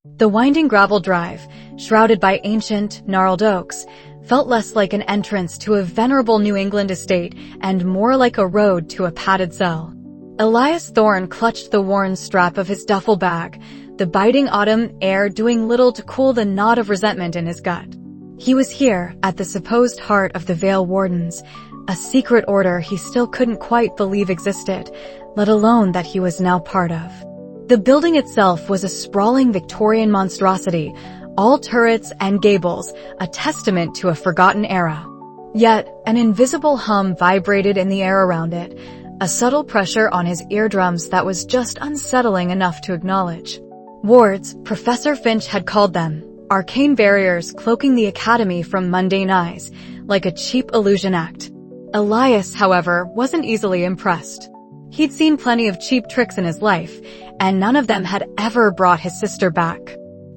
The winding gravel drive, shrouded by ancient, gnarled oaks, felt less like an entrance to a venerable New England estate and more like a road to a padded cell. Elias Thorne clutched the worn strap of his duffel bag, the biting autumn air doing little to cool the knot of resentment in his gut. He was here, at the supposed heart of the Veil Wardens, a secret order he still couldn't quite believe existed, let alone that he was now part of. The building itself was a sprawling Victorian monstrosity, all turrets and gables, a testament to a forgotten era. Yet, an invisible hum vibrated in the air around it, a subtle pressure on his eardrums that was just unsettling enough to acknowledge. Wards, Professor Finch had called them, arcane barriers cloaking the academy from mundane eyes, like a cheap illusion act. Elias, however, wasn't easily impressed. He'd seen plenty of cheap tricks in his life, and none of them had ever brought his sister back.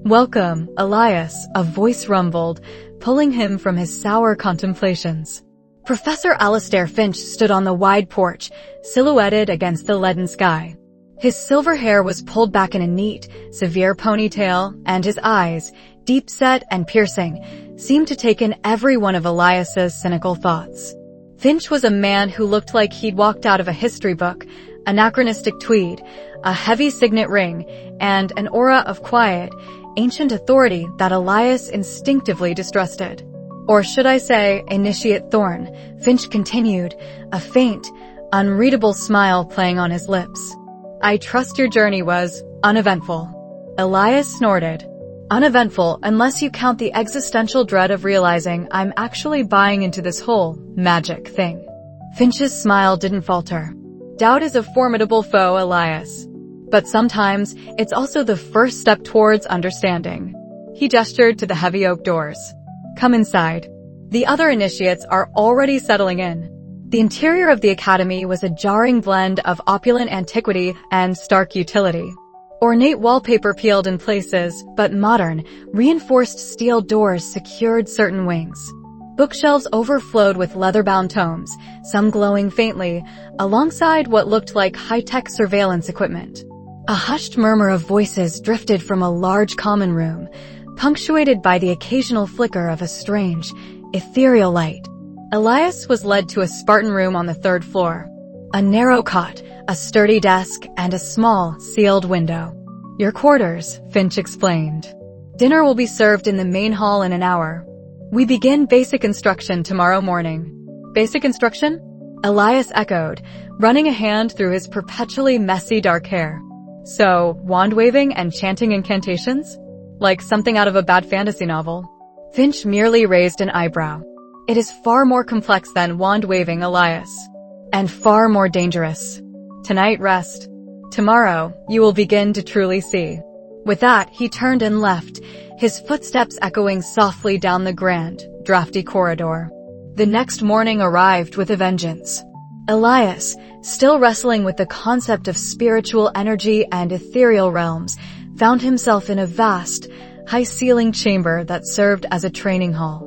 "Welcome, Elias," a voice rumbled, pulling him from his sour contemplations. Professor Alistair Finch stood on the wide porch, silhouetted against the leaden sky. His silver hair was pulled back in a neat, severe ponytail, and his eyes, deep-set and piercing, seemed to take in every one of Elias's cynical thoughts. Finch was a man who looked like he'd walked out of a history book, anachronistic tweed, a heavy signet ring, and an aura of quiet, ancient authority that Elias instinctively distrusted. "Or should I say, Initiate Thorne," Finch continued, a faint, unreadable smile playing on his lips. "I trust your journey was uneventful." Elias snorted. "Uneventful unless you count the existential dread of realizing I'm actually buying into this whole magic thing." Finch's smile didn't falter. "Doubt is a formidable foe, Elias. But sometimes it's also the first step towards understanding." He gestured to the heavy oak doors. "Come inside. The other initiates are already settling in." The interior of the academy was a jarring blend of opulent antiquity and stark utility. Ornate wallpaper peeled in places, but modern, reinforced steel doors secured certain wings. Bookshelves overflowed with leather-bound tomes, some glowing faintly, alongside what looked like high-tech surveillance equipment. A hushed murmur of voices drifted from a large common room, punctuated by the occasional flicker of a strange, ethereal light. Elias was led to a Spartan room on the third floor. A narrow cot, a sturdy desk, and a small, sealed window. "Your quarters," Finch explained. "Dinner will be served in the main hall in an hour. We begin basic instruction tomorrow morning." "Basic instruction?" Elias echoed, running a hand through his perpetually messy dark hair. "So, wand-waving and chanting incantations? Like something out of a bad fantasy novel?" Finch merely raised an eyebrow. "It is far more complex than wand-waving, Elias. And far more dangerous. Tonight, rest. Tomorrow, you will begin to truly see." With that, he turned and left, his footsteps echoing softly down the grand, drafty corridor. The next morning arrived with a vengeance. Elias, still wrestling with the concept of spiritual energy and ethereal realms, found himself in a vast, high-ceilinged chamber that served as a training hall.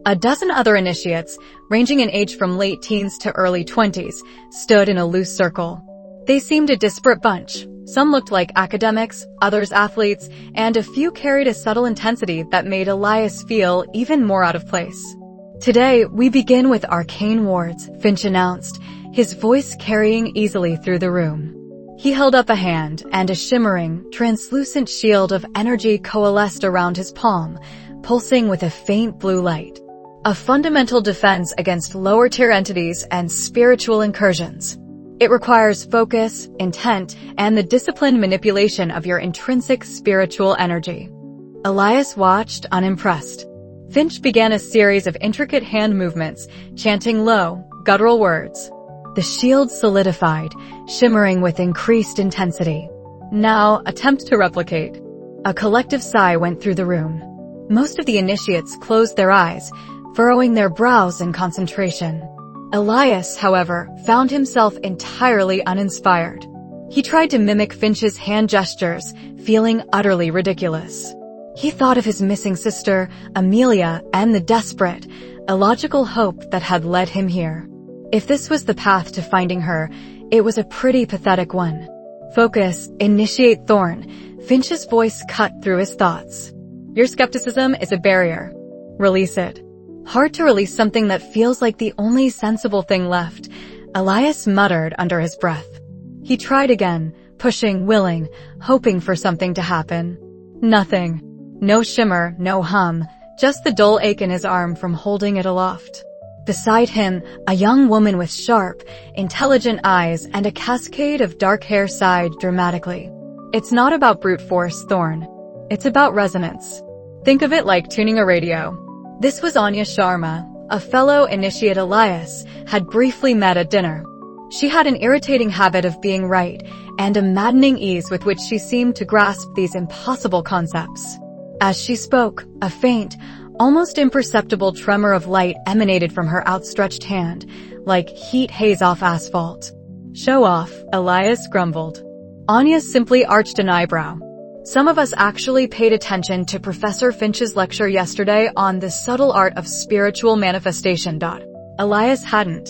A dozen other initiates, ranging in age from late teens to early 20s, stood in a loose circle. They seemed a disparate bunch. Some looked like academics, others athletes, and a few carried a subtle intensity that made Elias feel even more out of place. "Today, we begin with arcane wards," Finch announced, his voice carrying easily through the room. He held up a hand, and a shimmering, translucent shield of energy coalesced around his palm, pulsing with a faint blue light. A fundamental defense against lower-tier entities and spiritual incursions. It requires focus, intent, and the disciplined manipulation of your intrinsic spiritual energy. Elias watched, unimpressed. Finch began a series of intricate hand movements, chanting low, guttural words. The shield solidified, shimmering with increased intensity. "Now, attempt to replicate." A collective sigh went through the room. Most of the initiates closed their eyes, furrowing their brows in concentration. Elias, however, found himself entirely uninspired. He tried to mimic Finch's hand gestures, feeling utterly ridiculous. He thought of his missing sister, Amelia, and the desperate, illogical hope that had led him here. If this was the path to finding her, it was a pretty pathetic one. "Focus, Initiate Thorne," Finch's voice cut through his thoughts. Your skepticism is a barrier. Release it. Hard to release something that feels like the only sensible thing left, Elias muttered under his breath. He tried again, pushing, willing, hoping for something to happen. Nothing. No shimmer, no hum, just the dull ache in his arm from holding it aloft. Beside him, a young woman with sharp, intelligent eyes and a cascade of dark hair sighed dramatically. It's not about brute force, Thorne. It's about resonance. Think of it like tuning a radio. This was Anya Sharma, a fellow initiate Elias had briefly met at dinner. She had an irritating habit of being right and a maddening ease with which she seemed to grasp these impossible concepts. As she spoke, a faint, almost imperceptible tremor of light emanated from her outstretched hand, like heat haze off asphalt. Show off, Elias grumbled. Anya simply arched an eyebrow. Some of us actually paid attention to Professor Finch's lecture yesterday on the subtle art of spiritual manifestation. Elias hadn't.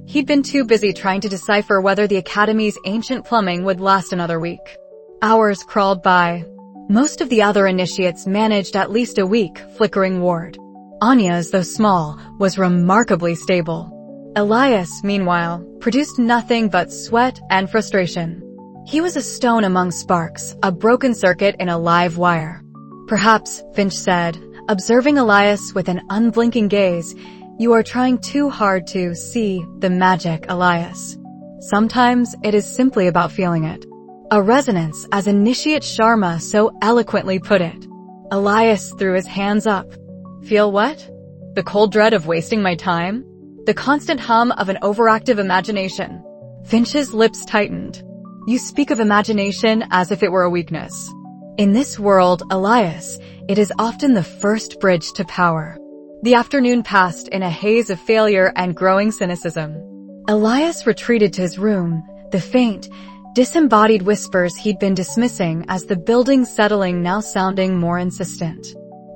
He'd been too busy trying to decipher whether the Academy's ancient plumbing would last another week. Hours crawled by. Most of the other initiates managed at least a week, flickering ward. Anya's, though small, was remarkably stable. Elias, meanwhile, produced nothing but sweat and frustration. He was a stone among sparks, a broken circuit in a live wire. Perhaps, Finch said, observing Elias with an unblinking gaze, you are trying too hard to see the magic, Elias. Sometimes it is simply about feeling it. A resonance, as Initiate Sharma so eloquently put it. Elias threw his hands up. Feel what? The cold dread of wasting my time? The constant hum of an overactive imagination. Finch's lips tightened. You speak of imagination as if it were a weakness. In this world, Elias, it is often the first bridge to power. The afternoon passed in a haze of failure and growing cynicism. Elias retreated to his room, the faint, disembodied whispers he'd been dismissing as the building's settling now sounding more insistent.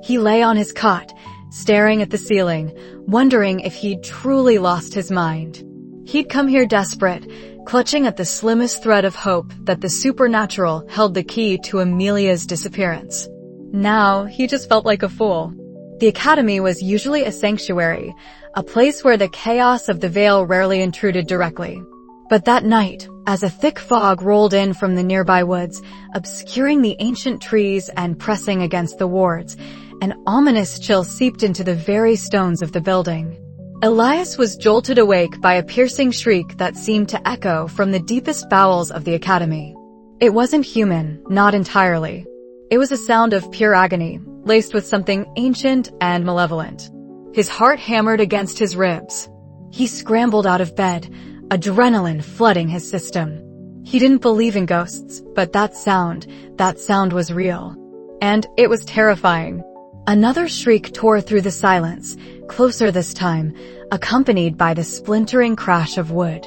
He lay on his cot, staring at the ceiling, wondering if he'd truly lost his mind. He'd come here desperate, clutching at the slimmest thread of hope that the supernatural held the key to Amelia's disappearance. Now, he just felt like a fool. The Academy was usually a sanctuary, a place where the chaos of the Veil rarely intruded directly. But that night, as a thick fog rolled in from the nearby woods, obscuring the ancient trees and pressing against the wards, an ominous chill seeped into the very stones of the building. Elias was jolted awake by a piercing shriek that seemed to echo from the deepest bowels of the Academy. It wasn't human, not entirely. It was a sound of pure agony, laced with something ancient and malevolent. His heart hammered against his ribs. He scrambled out of bed, adrenaline flooding his system. He didn't believe in ghosts, but that sound was real. And it was terrifying. Another shriek tore through the silence, closer this time, accompanied by the splintering crash of wood.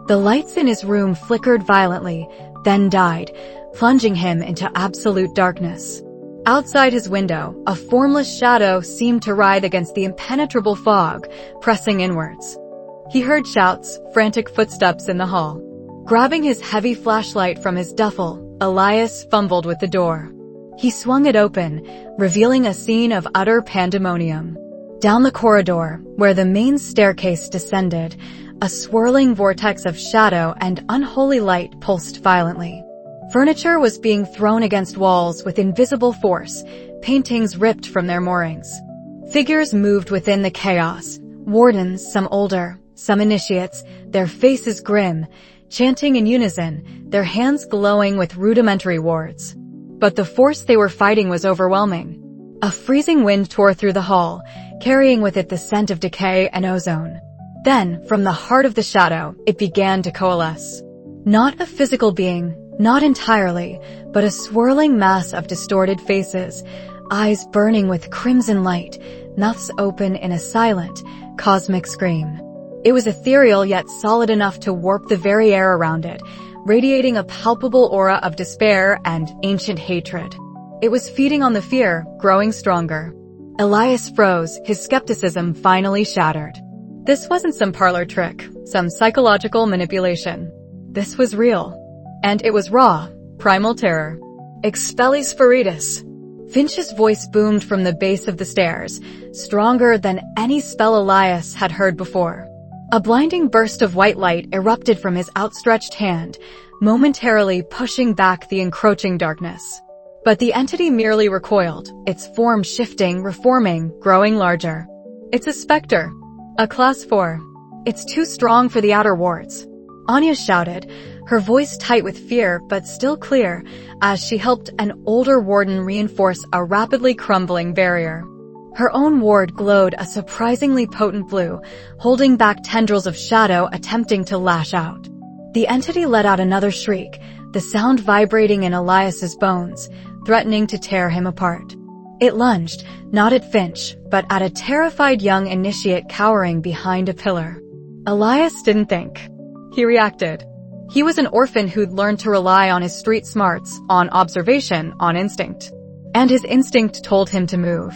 The lights in his room flickered violently, then died, plunging him into absolute darkness. Outside his window, a formless shadow seemed to writhe against the impenetrable fog, pressing inwards. He heard shouts, frantic footsteps in the hall. Grabbing his heavy flashlight from his duffel, Elias fumbled with the door. He swung it open, revealing a scene of utter pandemonium. Down the corridor, where the main staircase descended, a swirling vortex of shadow and unholy light pulsed violently. Furniture was being thrown against walls with invisible force, paintings ripped from their moorings. Figures moved within the chaos, wardens, some older, some initiates, their faces grim, chanting in unison, their hands glowing with rudimentary wards. But the force they were fighting was overwhelming. A freezing wind tore through the hall, carrying with it the scent of decay and ozone. Then, from the heart of the shadow, it began to coalesce. Not a physical being, not entirely, but a swirling mass of distorted faces, eyes burning with crimson light, mouths open in a silent, cosmic scream. It was ethereal yet solid enough to warp the very air around it, radiating a palpable aura of despair and ancient hatred. It was feeding on the fear, growing stronger. Elias froze, his skepticism finally shattered. This wasn't some parlor trick, some psychological manipulation. This was real. And it was raw, primal terror. Expelli-Spiritus. Finch's voice boomed from the base of the stairs, stronger than any spell Elias had heard before. A blinding burst of white light erupted from his outstretched hand, momentarily pushing back the encroaching darkness. But the entity merely recoiled, its form shifting, reforming, growing larger. It's a specter. A class 4. It's too strong for the outer wards. Anya shouted, her voice tight with fear but still clear, as she helped an older warden reinforce a rapidly crumbling barrier. Her own ward glowed a surprisingly potent blue, holding back tendrils of shadow attempting to lash out. The entity let out another shriek, the sound vibrating in Elias's bones, threatening to tear him apart. It lunged, not at Finch, but at a terrified young initiate cowering behind a pillar. Elias didn't think. He reacted. He was an orphan who'd learned to rely on his street smarts, on observation, on instinct. And his instinct told him to move.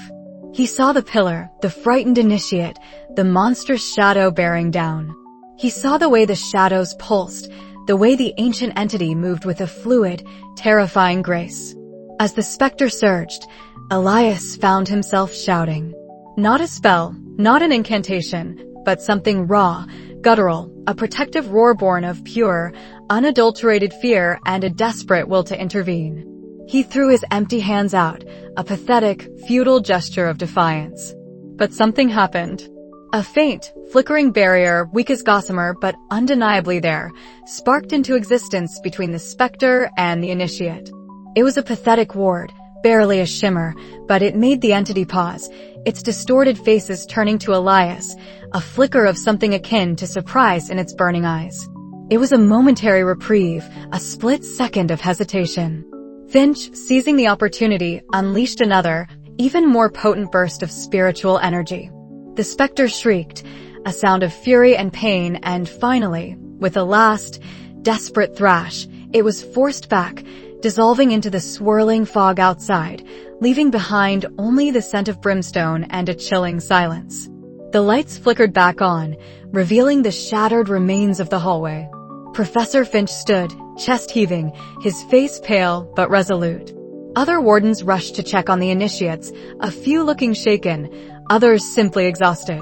He saw the pillar, the frightened initiate, the monstrous shadow bearing down. He saw the way the shadows pulsed, the way the ancient entity moved with a fluid, terrifying grace. As the specter surged, Elias found himself shouting. Not a spell, not an incantation, but something raw, guttural, a protective roar born of pure, unadulterated fear and a desperate will to intervene. He threw his empty hands out, a pathetic, futile gesture of defiance. But something happened. A faint, flickering barrier, weak as gossamer but undeniably there, sparked into existence between the specter and the initiate. It was a pathetic ward, barely a shimmer, but it made the entity pause, its distorted faces turning to Elias, a flicker of something akin to surprise in its burning eyes. It was a momentary reprieve, a split second of hesitation. Finch, seizing the opportunity, unleashed another, even more potent burst of spiritual energy. The specter shrieked, a sound of fury and pain, and finally, with a last, desperate thrash, it was forced back, dissolving into the swirling fog outside, leaving behind only the scent of brimstone and a chilling silence. The lights flickered back on, revealing the shattered remains of the hallway. Professor Finch stood, chest heaving, his face pale but resolute. Other wardens rushed to check on the initiates, a few looking shaken, others simply exhausted.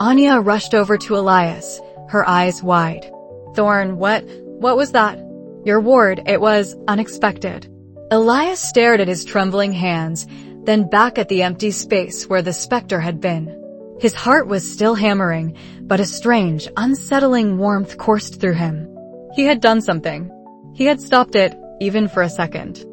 Anya rushed over to Elias, her eyes wide. Thorne, what was that? Your ward, it was unexpected. Elias stared at his trembling hands, then back at the empty space where the specter had been. His heart was still hammering, but a strange, unsettling warmth coursed through him. He had done something. He had stopped it, even for a second.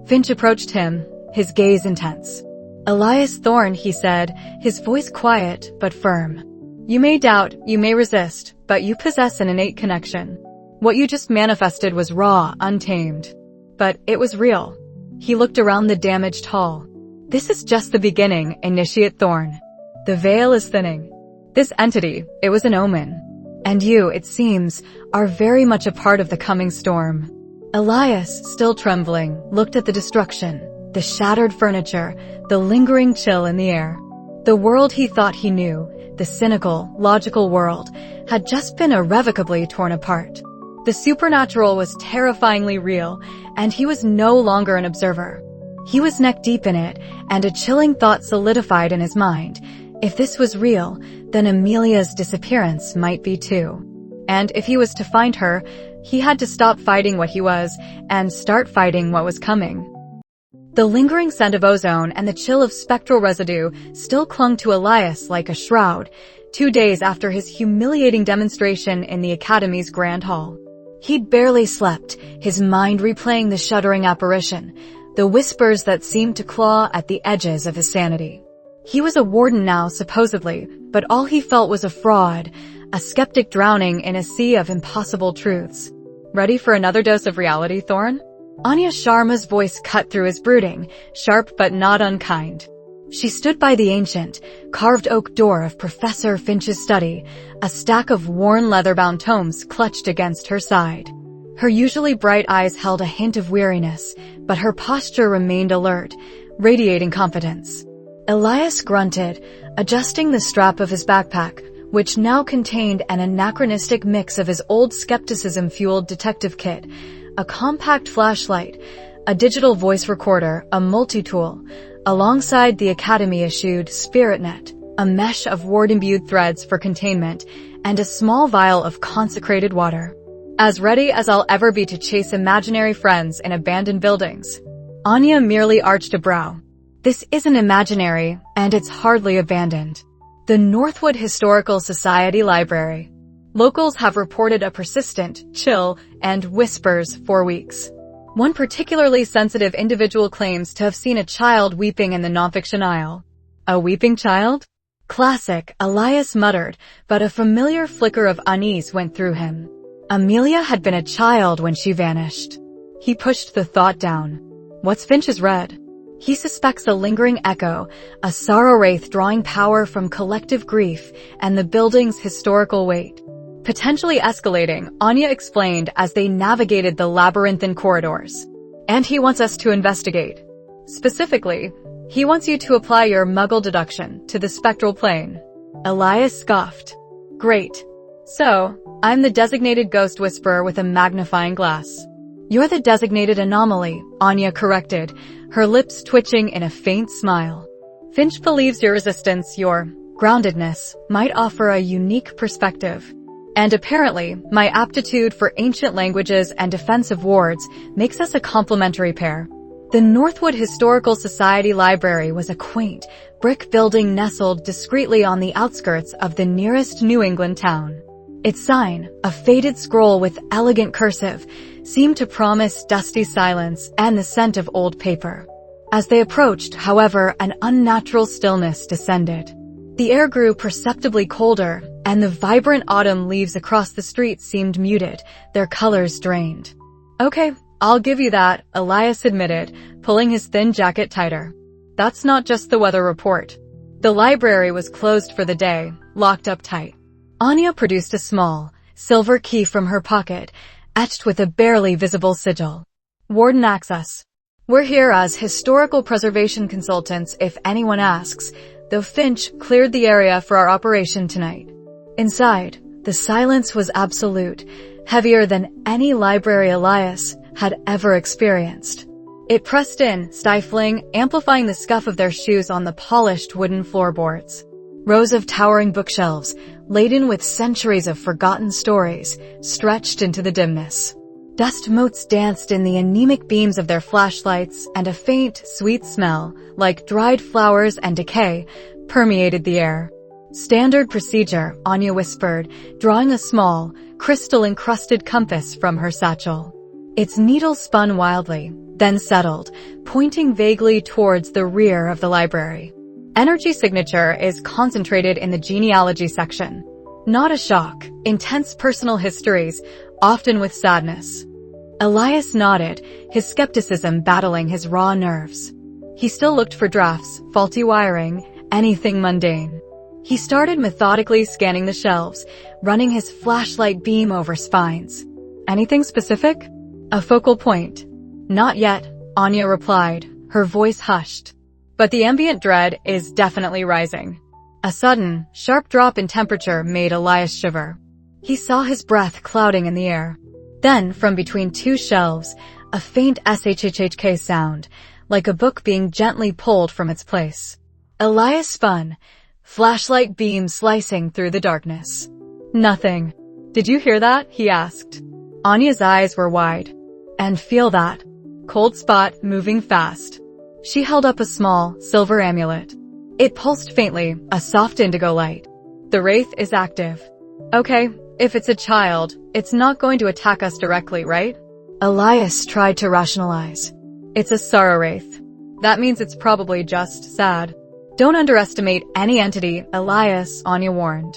Finch approached him, his gaze intense. Elias Thorne, he said, his voice quiet but firm. You may doubt, you may resist, but you possess an innate connection. What you just manifested was raw, untamed. But it was real. He looked around the damaged hall. This is just the beginning, Initiate Thorne. The veil is thinning. This entity, it was an omen. And you, it seems, are very much a part of the coming storm. Elias, still trembling, looked at the destruction, the shattered furniture, the lingering chill in the air. The world he thought he knew, the cynical, logical world, had just been irrevocably torn apart. The supernatural was terrifyingly real, and he was no longer an observer. He was neck deep in it, and a chilling thought solidified in his mind. If this was real, then Amelia's disappearance might be too. And if he was to find her, he had to stop fighting what he was, and start fighting what was coming. The lingering scent of ozone and the chill of spectral residue still clung to Elias like a shroud, 2 days after his humiliating demonstration in the Academy's Grand Hall. He'd barely slept, his mind replaying the shuddering apparition, the whispers that seemed to claw at the edges of his sanity. He was a warden now, supposedly, but all he felt was a fraud, a skeptic drowning in a sea of impossible truths. Ready for another dose of reality, Thorne? Anya Sharma's voice cut through his brooding, sharp but not unkind. She stood by the ancient, carved oak door of Professor Finch's study, a stack of worn leather-bound tomes clutched against her side. Her usually bright eyes held a hint of weariness, but her posture remained alert, radiating confidence. Elias grunted, adjusting the strap of his backpack, which now contained an anachronistic mix of his old skepticism-fueled detective kit, a compact flashlight, a digital voice recorder, a multi-tool, alongside the Academy-issued SpiritNet, a mesh of ward-imbued threads for containment, and a small vial of consecrated water. As ready as I'll ever be to chase imaginary friends in abandoned buildings. Anya merely arched a brow. This isn't imaginary, and it's hardly abandoned. The Northwood Historical Society Library. Locals have reported a persistent chill and whispers for weeks. One particularly sensitive individual claims to have seen a child weeping in the nonfiction aisle. A weeping child? Classic, Elias muttered, but a familiar flicker of unease went through him. Amelia had been a child when she vanished. He pushed the thought down. What's Finch's read? He suspects a lingering echo, a sorrow wraith drawing power from collective grief and the building's historical weight. Potentially escalating, Anya explained as they navigated the labyrinthine corridors. And he wants us to investigate. Specifically, he wants you to apply your Muggle deduction to the spectral plane. Elias scoffed. Great. So, I'm the designated ghost whisperer with a magnifying glass. You're the designated anomaly, Anya corrected, her lips twitching in a faint smile. Finch believes your resistance, your groundedness, might offer a unique perspective. And apparently, my aptitude for ancient languages and defensive wards makes us a complementary pair. The Northwood Historical Society Library was a quaint, brick building nestled discreetly on the outskirts of the nearest New England town. Its sign, a faded scroll with elegant cursive, seemed to promise dusty silence and the scent of old paper. As they approached, however, an unnatural stillness descended. The air grew perceptibly colder, and the vibrant autumn leaves across the street seemed muted, their colors drained. Okay, I'll give you that, Elias admitted, pulling his thin jacket tighter. That's not just the weather report. The library was closed for the day, locked up tight. Anya produced a small, silver key from her pocket, etched with a barely visible sigil. Warden access. We're here as historical preservation consultants if anyone asks, though Finch cleared the area for our operation tonight. Inside, the silence was absolute, heavier than any library Elias had ever experienced. It pressed in, stifling, amplifying the scuff of their shoes on the polished wooden floorboards. Rows of towering bookshelves, laden with centuries of forgotten stories, stretched into the dimness. Dust motes danced in the anemic beams of their flashlights, and a faint, sweet smell, like dried flowers and decay, permeated the air. Standard procedure, Anya whispered, drawing a small, crystal-encrusted compass from her satchel. Its needle spun wildly, then settled, pointing vaguely towards the rear of the library. Energy signature is concentrated in the genealogy section. Not a shock, intense personal histories, often with sadness. Elias nodded, his skepticism battling his raw nerves. He still looked for drafts, faulty wiring, anything mundane. He started methodically scanning the shelves, running his flashlight beam over spines. Anything specific? A focal point. Not yet, Anya replied, her voice hushed. But the ambient dread is definitely rising. A sudden, sharp drop in temperature made Elias shiver. He saw his breath clouding in the air. Then, from between two shelves, a faint shhhk sound, like a book being gently pulled from its place. Elias spun, flashlight beam slicing through the darkness. Nothing. Did you hear that? He asked. Anya's eyes were wide. And feel that. Cold spot moving fast. She held up a small, silver amulet. It pulsed faintly, a soft indigo light. The wraith is active. Okay, if it's a child, it's not going to attack us directly, right? Elias tried to rationalize. It's a sorrow wraith. That means it's probably just sad. Don't underestimate any entity, Elias, Anya warned.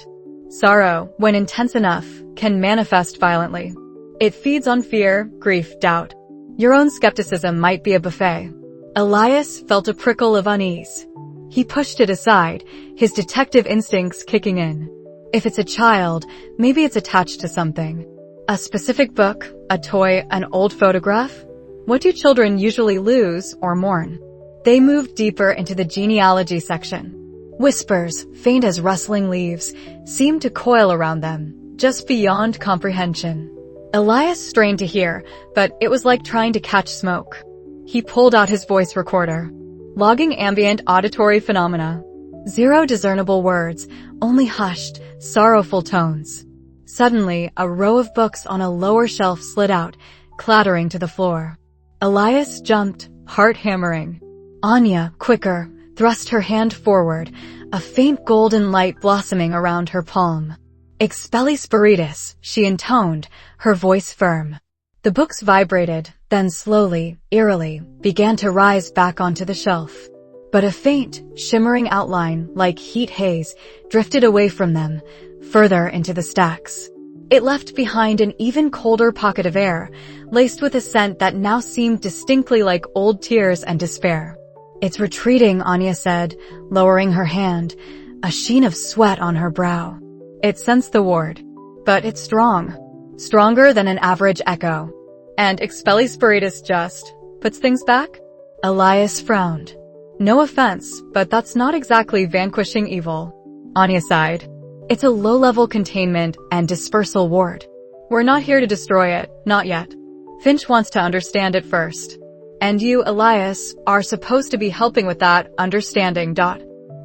Sorrow, when intense enough, can manifest violently. It feeds on fear, grief, doubt. Your own skepticism might be a buffet. Elias felt a prickle of unease. He pushed it aside, his detective instincts kicking in. If it's a child, maybe it's attached to something. A specific book, a toy, an old photograph? What do children usually lose or mourn? They moved deeper into the genealogy section. Whispers, faint as rustling leaves, seemed to coil around them, just beyond comprehension. Elias strained to hear, but it was like trying to catch smoke. He pulled out his voice recorder, logging ambient auditory phenomena. 0 discernible words, only hushed, sorrowful tones. Suddenly, a row of books on a lower shelf slid out, clattering to the floor. Elias jumped, heart hammering. Anya, quicker, thrust her hand forward, a faint golden light blossoming around her palm. Expelli-Spiritus, she intoned, her voice firm. The books vibrated, then slowly, eerily, began to rise back onto the shelf. But a faint, shimmering outline, like heat haze, drifted away from them, further into the stacks. It left behind an even colder pocket of air, laced with a scent that now seemed distinctly like old tears and despair. "It's retreating," Anya said, lowering her hand, a sheen of sweat on her brow. It sensed the ward. But it's strong. Stronger than an average echo. And Expelli-Spiritus just puts things back? Elias frowned. No offense, but that's not exactly vanquishing evil. Anya sighed. It's a low-level containment and dispersal ward. We're not here to destroy it, not yet. Finch wants to understand it first. And you, Elias, are supposed to be helping with that understanding.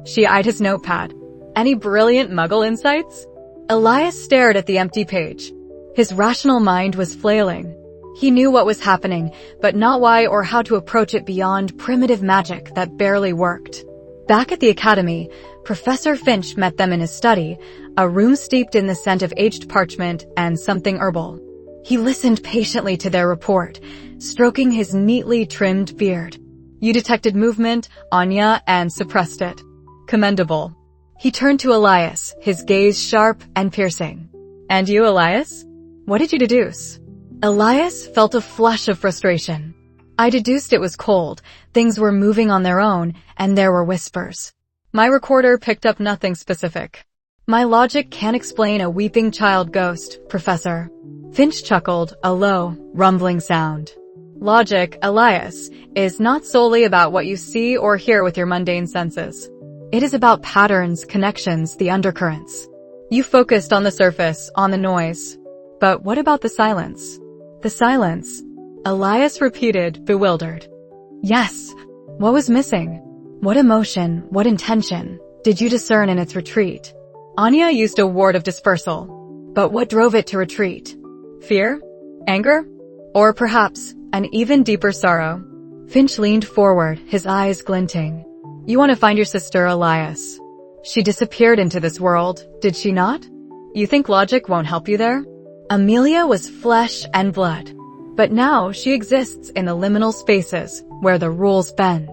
She eyed his notepad. Any brilliant Muggle insights? Elias stared at the empty page. His rational mind was flailing. He knew what was happening, but not why or how to approach it beyond primitive magic that barely worked. Back at the academy, Professor Finch met them in his study, a room steeped in the scent of aged parchment and something herbal. He listened patiently to their report, stroking his neatly trimmed beard. You detected movement, Anya, and suppressed it. Commendable. He turned to Elias, his gaze sharp and piercing. And you, Elias? What did you deduce? Elias felt a flush of frustration. I deduced it was cold, things were moving on their own, and there were whispers. My recorder picked up nothing specific. My logic can't explain a weeping child ghost, Professor. Finch chuckled, a low, rumbling sound. Logic, Elias, is not solely about what you see or hear with your mundane senses. It is about patterns, connections, the undercurrents. You focused on the surface, on the noise. But what about the silence? The silence, Elias repeated, bewildered. Yes. What was missing? What emotion, what intention, did you discern in its retreat? Anya used a ward of dispersal. But what drove it to retreat? Fear? Anger? Or perhaps, an even deeper sorrow? Finch leaned forward, his eyes glinting. You want to find your sister, Elias. She disappeared into this world, did she not? You think logic won't help you there? Amelia was flesh and blood. But now she exists in the liminal spaces, where the rules bend.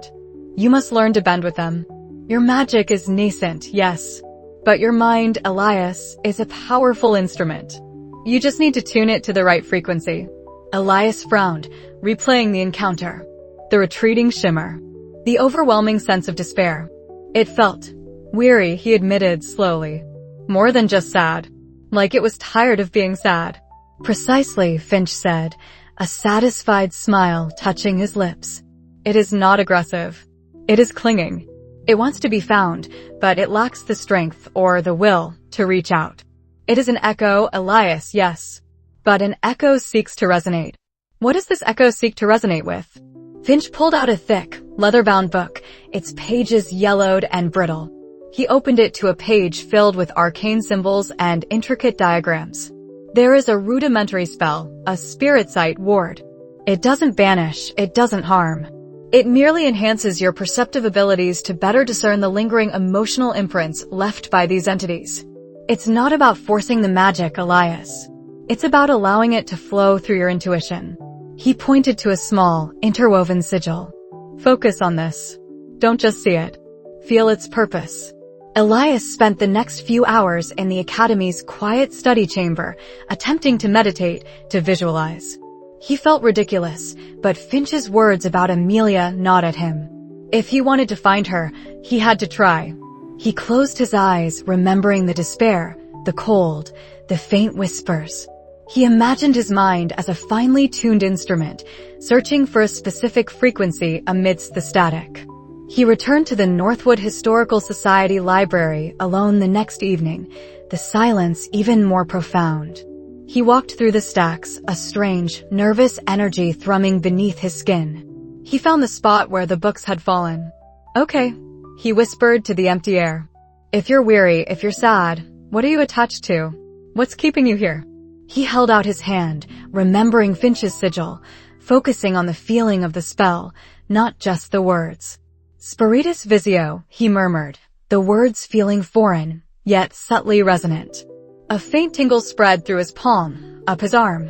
You must learn to bend with them. Your magic is nascent, yes. But your mind, Elias, is a powerful instrument. You just need to tune it to the right frequency. Elias frowned, replaying the encounter. The retreating shimmer. The overwhelming sense of despair. It felt weary, he admitted slowly. More than just sad. Like it was tired of being sad. Precisely, Finch said, a satisfied smile touching his lips. It is not aggressive. It is clinging. It wants to be found, but it lacks the strength or the will to reach out. It is an echo, Elias, yes. But an echo seeks to resonate. What does this echo seek to resonate with? Finch pulled out a thick, leather-bound book, its pages yellowed and brittle. He opened it to a page filled with arcane symbols and intricate diagrams. There is a rudimentary spell, a spirit sight ward. It doesn't banish, it doesn't harm. It merely enhances your perceptive abilities to better discern the lingering emotional imprints left by these entities. It's not about forcing the magic, Elias. It's about allowing it to flow through your intuition. He pointed to a small, interwoven sigil. Focus on this. Don't just see it. Feel its purpose. Elias spent the next few hours in the Academy's quiet study chamber, attempting to meditate, to visualize. He felt ridiculous, but Finch's words about Amelia gnawed at him. If he wanted to find her, he had to try. He closed his eyes, remembering the despair, the cold, the faint whispers. He imagined his mind as a finely tuned instrument, searching for a specific frequency amidst the static. He returned to the Northwood Historical Society library alone the next evening, the silence even more profound. He walked through the stacks, a strange, nervous energy thrumming beneath his skin. He found the spot where the books had fallen. "Okay," he whispered to the empty air. "If you're weary, if you're sad, what are you attached to? What's keeping you here?" He held out his hand, remembering Finch's sigil, focusing on the feeling of the spell, not just the words. "Spiritus visio," he murmured, the words feeling foreign, yet subtly resonant. A faint tingle spread through his palm, up his arm.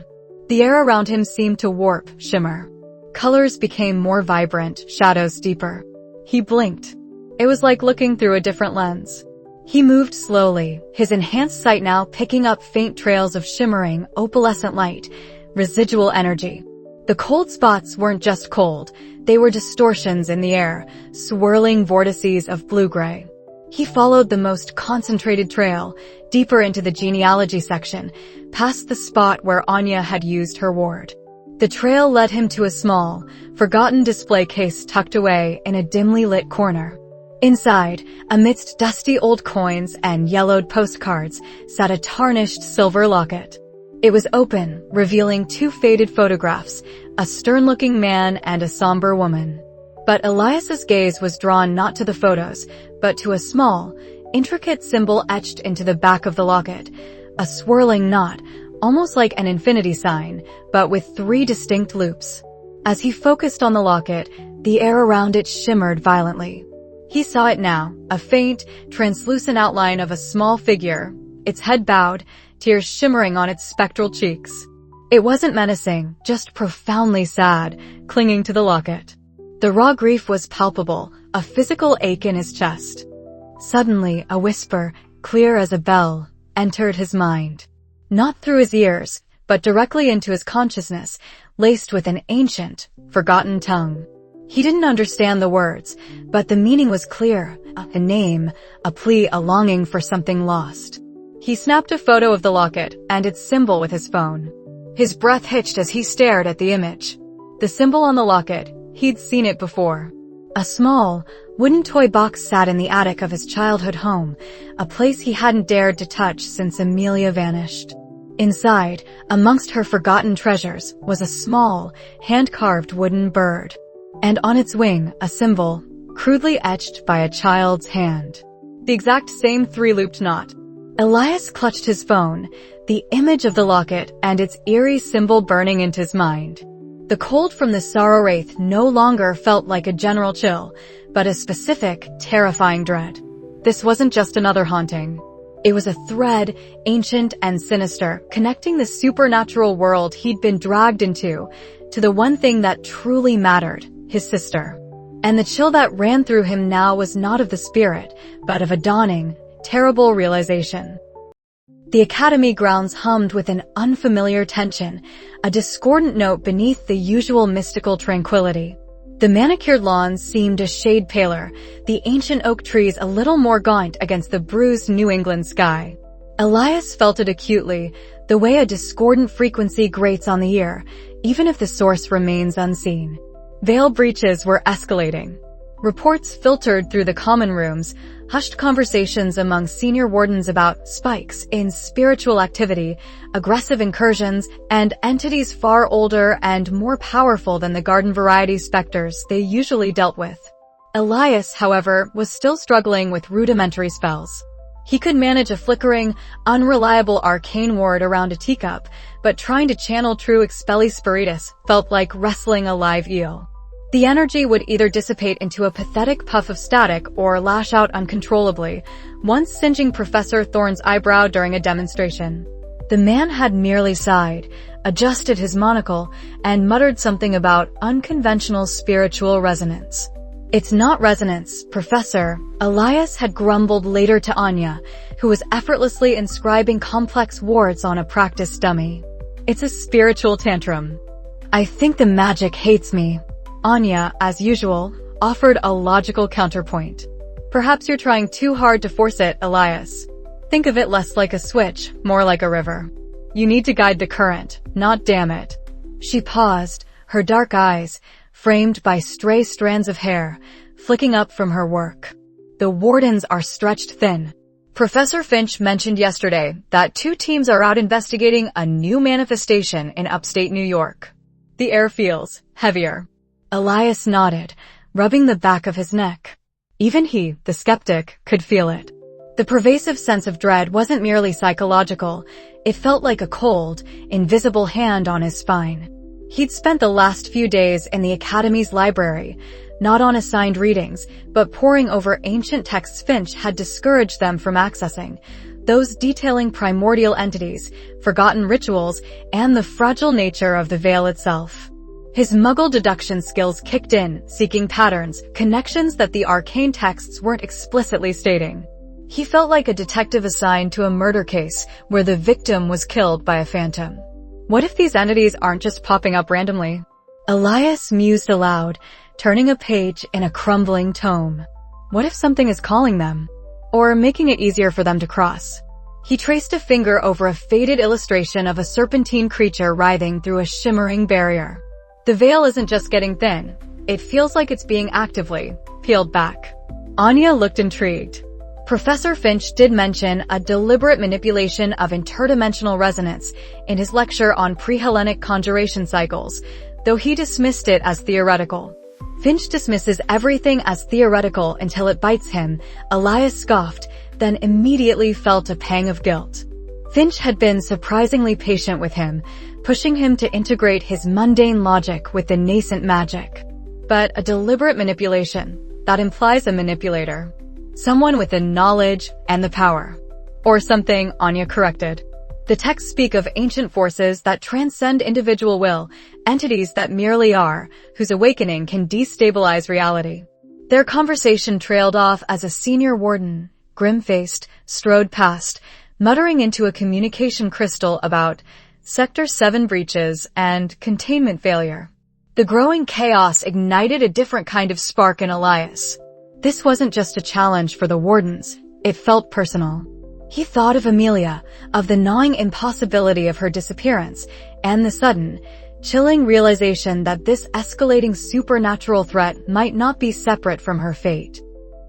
The air around him seemed to warp, shimmer. Colors became more vibrant, shadows deeper. He blinked. It was like looking through a different lens. He moved slowly, his enhanced sight now picking up faint trails of shimmering, opalescent light, residual energy. The cold spots weren't just cold, they were distortions in the air, swirling vortices of blue-gray. He followed the most concentrated trail, deeper into the genealogy section, past the spot where Anya had used her ward. The trail led him to a small, forgotten display case tucked away in a dimly lit corner. Inside, amidst dusty old coins and yellowed postcards, sat a tarnished silver locket. It was open, revealing two faded photographs, a stern-looking man and a somber woman. But Elias's gaze was drawn not to the photos, but to a small, intricate symbol etched into the back of the locket, a swirling knot, almost like an infinity sign, but with 3 distinct loops. As he focused on the locket, the air around it shimmered violently. He saw it now, a faint, translucent outline of a small figure, its head bowed, tears shimmering on its spectral cheeks. It wasn't menacing, just profoundly sad, clinging to the locket. The raw grief was palpable, a physical ache in his chest. Suddenly, a whisper, clear as a bell, entered his mind. Not through his ears, but directly into his consciousness, laced with an ancient, forgotten tongue. He didn't understand the words, but the meaning was clear, a name, a plea, a longing for something lost. He snapped a photo of the locket and its symbol with his phone. His breath hitched as he stared at the image. The symbol on the locket, he'd seen it before. A small, wooden toy box sat in the attic of his childhood home, a place he hadn't dared to touch since Amelia vanished. Inside, amongst her forgotten treasures, was a small, hand-carved wooden bird. And on its wing, a symbol, crudely etched by a child's hand. The exact same 3-looped knot. Elias clutched his phone, the image of the locket and its eerie symbol burning into his mind. The cold from the sorrow wraith no longer felt like a general chill, but a specific, terrifying dread. This wasn't just another haunting. It was a thread, ancient and sinister, connecting the supernatural world he'd been dragged into to the one thing that truly mattered, his sister. And the chill that ran through him now was not of the spirit, but of a dawning, terrible realization. The academy grounds hummed with an unfamiliar tension, a discordant note beneath the usual mystical tranquility. The manicured lawns seemed a shade paler, the ancient oak trees a little more gaunt against the bruised New England sky. Elias felt it acutely, the way a discordant frequency grates on the ear, even if the source remains unseen. Veil breaches were escalating. Reports filtered through the common rooms, hushed conversations among senior wardens about spikes in spiritual activity, aggressive incursions, and entities far older and more powerful than the garden-variety specters they usually dealt with. Elias, however, was still struggling with rudimentary spells. He could manage a flickering, unreliable arcane ward around a teacup, but trying to channel true Expelli-Spiritus felt like wrestling a live eel. The energy would either dissipate into a pathetic puff of static or lash out uncontrollably, once singeing Professor Thorne's eyebrow during a demonstration. The man had merely sighed, adjusted his monocle, and muttered something about unconventional spiritual resonance. "It's not resonance, Professor," Elias had grumbled later to Anya, who was effortlessly inscribing complex wards on a practice dummy. "It's a spiritual tantrum. I think the magic hates me." Anya, as usual, offered a logical counterpoint. "Perhaps you're trying too hard to force it, Elias. Think of it less like a switch, more like a river. You need to guide the current, not dam it." She paused, her dark eyes, framed by stray strands of hair, flicking up from her work. "The wardens are stretched thin. Professor Finch mentioned yesterday that 2 teams are out investigating a new manifestation in upstate New York. The air feels heavier." Elias nodded, rubbing the back of his neck. Even he, the skeptic, could feel it. The pervasive sense of dread wasn't merely psychological. It felt like a cold, invisible hand on his spine. He'd spent the last few days in the Academy's library, not on assigned readings, but poring over ancient texts Finch had discouraged them from accessing, those detailing primordial entities, forgotten rituals, and the fragile nature of the Veil itself. His Muggle deduction skills kicked in, seeking patterns, connections that the arcane texts weren't explicitly stating. He felt like a detective assigned to a murder case where the victim was killed by a phantom. What if these entities aren't just popping up randomly? Elias mused aloud, turning a page in a crumbling tome. What if something is calling them? Or making it easier for them to cross? He traced a finger over a faded illustration of a serpentine creature writhing through a shimmering barrier. The veil isn't just getting thin. It feels like it's being actively peeled back. Anya looked intrigued. Professor Finch did mention a deliberate manipulation of interdimensional resonance in his lecture on pre-Hellenic conjuration cycles, though he dismissed it as theoretical. Finch dismisses everything as theoretical until it bites him, Elias scoffed, then immediately felt a pang of guilt. Finch had been surprisingly patient with him, pushing him to integrate his mundane logic with the nascent magic. But a deliberate manipulation, that implies a manipulator. Someone with the knowledge and the power. Or something, Anya corrected. The texts speak of ancient forces that transcend individual will, entities that merely are, whose awakening can destabilize reality. Their conversation trailed off as a senior warden, grim-faced, strode past, muttering into a communication crystal about Sector 7 breaches and containment failure. The growing chaos ignited a different kind of spark in Elias. This wasn't just a challenge for the Wardens, it felt personal. He thought of Amelia, of the gnawing impossibility of her disappearance, and the sudden, chilling realization that this escalating supernatural threat might not be separate from her fate.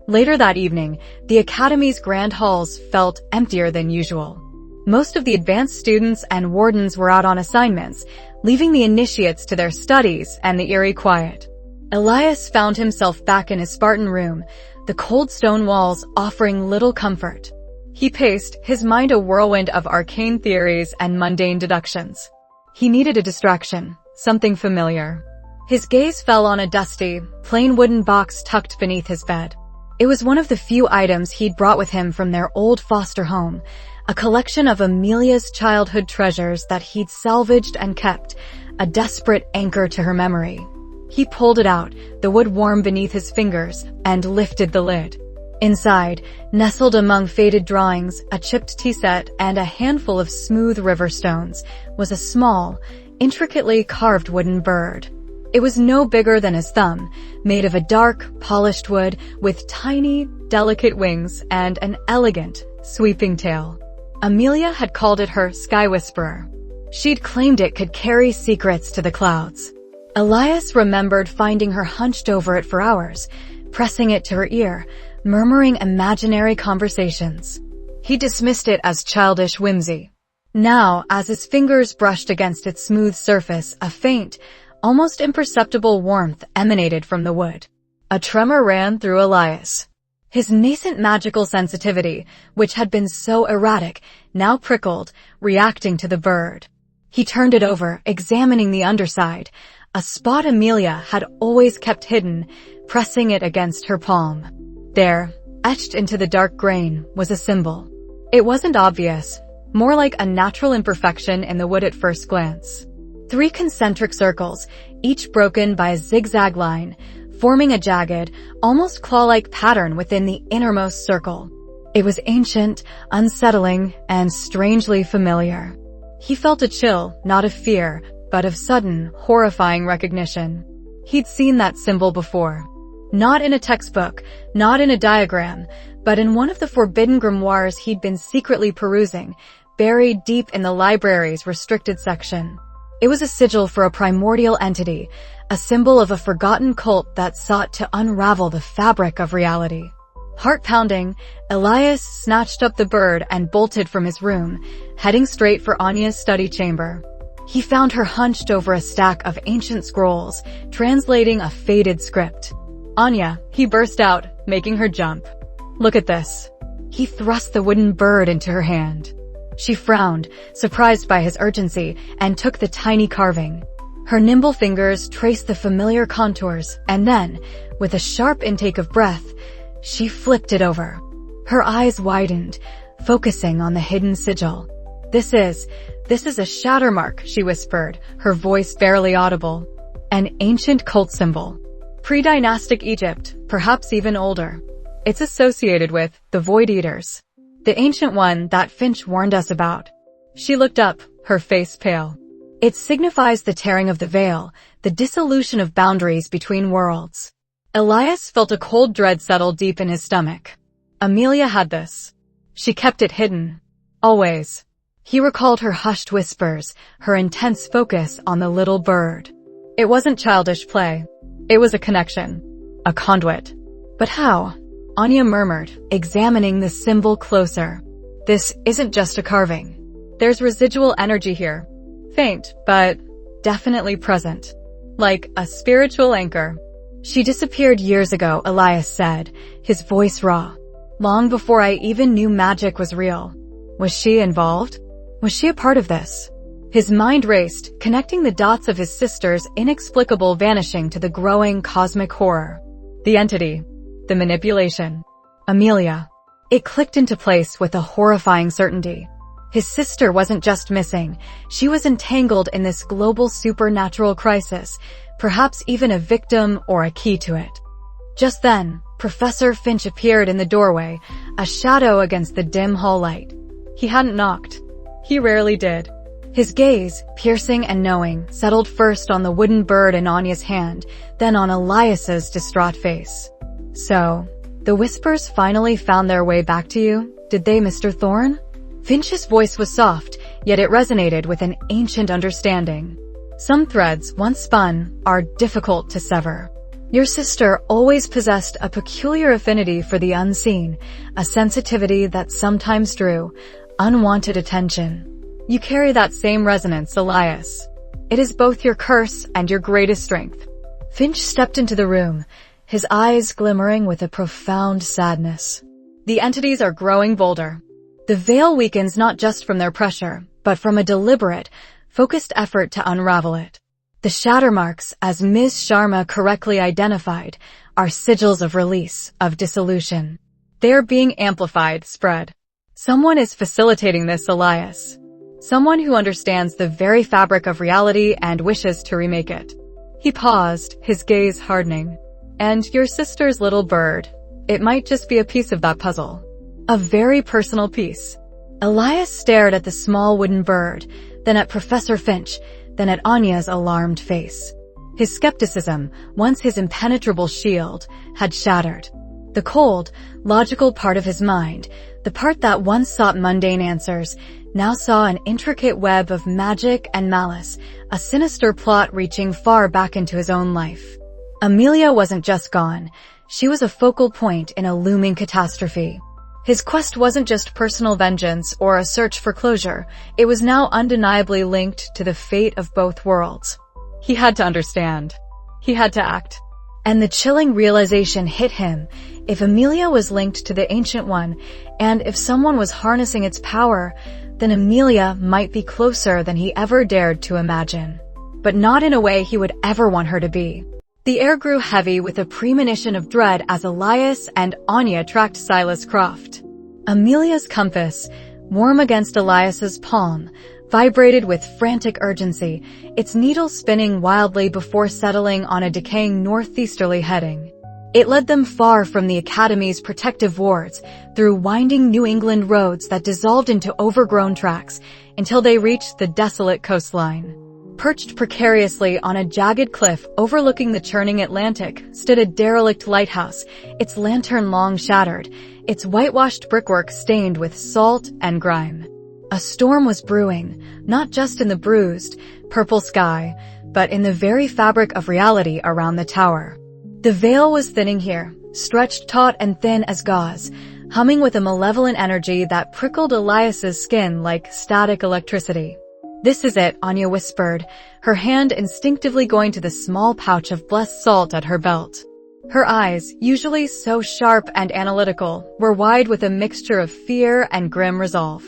Later that evening, the Academy's grand halls felt emptier than usual. Most of the advanced students and wardens were out on assignments, leaving the initiates to their studies and the eerie quiet. Elias found himself back in his Spartan room, the cold stone walls offering little comfort. He paced, his mind a whirlwind of arcane theories and mundane deductions. He needed a distraction, something familiar. His gaze fell on a dusty, plain wooden box tucked beneath his bed. It was one of the few items he'd brought with him from their old foster home, a collection of Amelia's childhood treasures that he'd salvaged and kept, a desperate anchor to her memory. He pulled it out, the wood warm beneath his fingers, and lifted the lid. Inside, nestled among faded drawings, a chipped tea set, and a handful of smooth river stones, was a small, intricately carved wooden bird. It was no bigger than his thumb, made of a dark, polished wood with tiny, delicate wings and an elegant, sweeping tail. Amelia had called it her Sky Whisperer. She'd claimed it could carry secrets to the clouds. Elias remembered finding her hunched over it for hours, pressing it to her ear, murmuring imaginary conversations. He dismissed it as childish whimsy. Now, as his fingers brushed against its smooth surface, a faint, almost imperceptible warmth emanated from the wood. A tremor ran through Elias. His nascent magical sensitivity, which had been so erratic, now prickled, reacting to the bird. He turned it over, examining the underside, a spot Amelia had always kept hidden, pressing it against her palm. There, etched into the dark grain, was a symbol. It wasn't obvious, more like a natural imperfection in the wood at first glance. 3 concentric circles, each broken by a zigzag line, forming a jagged, almost claw-like pattern within the innermost circle. It was ancient, unsettling, and strangely familiar. He felt a chill, not of fear, but of sudden, horrifying recognition. He'd seen that symbol before. Not in a textbook, not in a diagram, but in one of the forbidden grimoires he'd been secretly perusing, buried deep in the library's restricted section. It was a sigil for a primordial entity, a symbol of a forgotten cult that sought to unravel the fabric of reality. Heart-pounding, Elias snatched up the bird and bolted from his room, heading straight for Anya's study chamber. He found her hunched over a stack of ancient scrolls, translating a faded script. "Anya," he burst out, making her jump. "Look at this." He thrust the wooden bird into her hand. She frowned, surprised by his urgency, and took the tiny carving. Her nimble fingers traced the familiar contours, and then, with a sharp intake of breath, she flipped it over. Her eyes widened, focusing on the hidden sigil. This is a shatter mark," she whispered, her voice barely audible. "An ancient cult symbol. Pre-dynastic Egypt, perhaps even older. It's associated with the Void Eaters. The ancient one that Finch warned us about." She looked up, her face pale. "It signifies the tearing of the veil, the dissolution of boundaries between worlds." Elias felt a cold dread settle deep in his stomach. Amelia had this. She kept it hidden. Always. He recalled her hushed whispers, her intense focus on the little bird. It wasn't childish play. It was a connection. A conduit. But how? Anya murmured, examining the symbol closer. "This isn't just a carving. There's residual energy here. Faint, but definitely present. Like a spiritual anchor." "She disappeared years ago," Elias said, his voice raw. "Long before I even knew magic was real. Was she involved? Was she a part of this?" His mind raced, connecting the dots of his sister's inexplicable vanishing to the growing cosmic horror. The entity. The manipulation. Amelia. It clicked into place with a horrifying certainty. His sister wasn't just missing. She was entangled in this global supernatural crisis, perhaps even a victim or a key to it. Just then, Professor Finch appeared in the doorway, a shadow against the dim hall light. He hadn't knocked. He rarely did. His gaze, piercing and knowing, settled first on the wooden bird in Anya's hand, then on Elias's distraught face. "So, the whispers finally found their way back to you, did they, Mr. Thorne?" Finch's voice was soft, yet it resonated with an ancient understanding. "Some threads, once spun, are difficult to sever. Your sister always possessed a peculiar affinity for the unseen, a sensitivity that sometimes drew unwanted attention. You carry that same resonance, Elias. It is both your curse and your greatest strength." Finch stepped into the room, his eyes glimmering with a profound sadness. "The entities are growing bolder. The veil weakens not just from their pressure, but from a deliberate, focused effort to unravel it. The shatter marks, as Ms. Sharma correctly identified, are sigils of release, of dissolution. They are being amplified, spread. Someone is facilitating this, Elias. Someone who understands the very fabric of reality and wishes to remake it." He paused, his gaze hardening. "And your sister's little bird, it might just be a piece of that puzzle. A very personal piece." Elias stared at the small wooden bird, then at Professor Finch, then at Anya's alarmed face. His skepticism, once his impenetrable shield, had shattered. The cold, logical part of his mind, the part that once sought mundane answers, now saw an intricate web of magic and malice, a sinister plot reaching far back into his own life. Amelia wasn't just gone. She was a focal point in a looming catastrophe. His quest wasn't just personal vengeance or a search for closure. It was now undeniably linked to the fate of both worlds. He had to understand. He had to act. And the chilling realization hit him. If Amelia was linked to the Ancient One, and if someone was harnessing its power, then Amelia might be closer than he ever dared to imagine. But not in a way he would ever want her to be. The air grew heavy with a premonition of dread as Elias and Anya tracked Silas Croft. Amelia's compass, warm against Elias's palm, vibrated with frantic urgency, its needle spinning wildly before settling on a decaying northeasterly heading. It led them far from the Academy's protective wards, through winding New England roads that dissolved into overgrown tracks, until they reached the desolate coastline. Perched precariously on a jagged cliff overlooking the churning Atlantic stood a derelict lighthouse, its lantern long shattered, its whitewashed brickwork stained with salt and grime. A storm was brewing, not just in the bruised, purple sky, but in the very fabric of reality around the tower. The veil was thinning here, stretched taut and thin as gauze, humming with a malevolent energy that prickled Elias's skin like static electricity. "This is it," Anya whispered, her hand instinctively going to the small pouch of blessed salt at her belt. Her eyes, usually so sharp and analytical, were wide with a mixture of fear and grim resolve.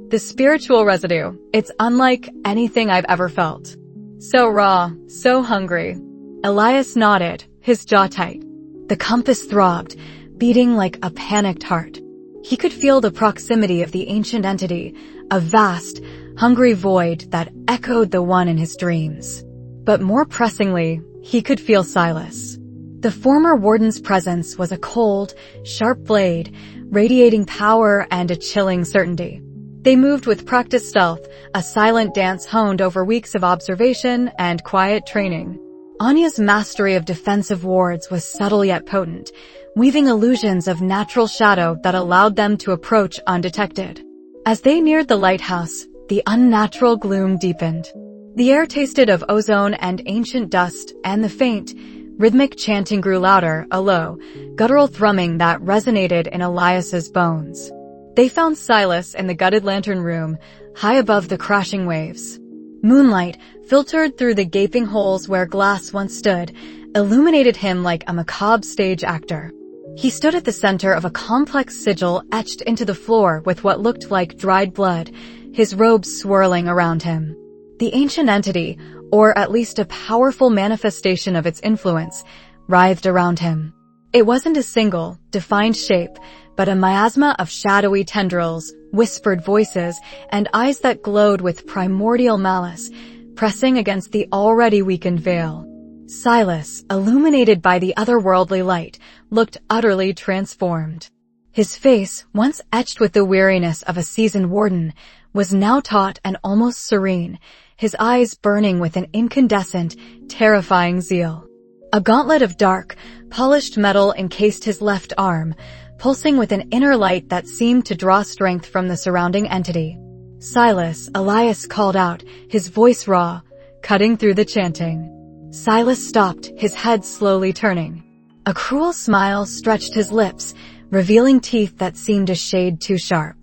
"The spiritual residue. It's unlike anything I've ever felt. So raw, so hungry." Elias nodded, his jaw tight. The compass throbbed, beating like a panicked heart. He could feel the proximity of the ancient entity, a vast, hungry void that echoed the one in his dreams. But more pressingly, he could feel Silas. The former warden's presence was a cold, sharp blade, radiating power and a chilling certainty. They moved with practiced stealth, a silent dance honed over weeks of observation and quiet training. Anya's mastery of defensive wards was subtle yet potent, weaving illusions of natural shadow that allowed them to approach undetected. As they neared the lighthouse, the unnatural gloom deepened. The air tasted of ozone and ancient dust, and the faint, rhythmic chanting grew louder, a low, guttural thrumming that resonated in Elias's bones. They found Silas in the gutted lantern room, high above the crashing waves. Moonlight, filtered through the gaping holes where glass once stood, illuminated him like a macabre stage actor. He stood at the center of a complex sigil etched into the floor with what looked like dried blood, his robes swirling around him. The ancient entity, or at least a powerful manifestation of its influence, writhed around him. It wasn't a single, defined shape, but a miasma of shadowy tendrils, whispered voices, and eyes that glowed with primordial malice, pressing against the already weakened veil. Silas, illuminated by the otherworldly light, looked utterly transformed. His face, once etched with the weariness of a seasoned warden, was now taut and almost serene, his eyes burning with an incandescent, terrifying zeal. A gauntlet of dark, polished metal encased his left arm, pulsing with an inner light that seemed to draw strength from the surrounding entity. "Silas," Elias called out, his voice raw, cutting through the chanting. Silas stopped, his head slowly turning. A cruel smile stretched his lips, revealing teeth that seemed a shade too sharp.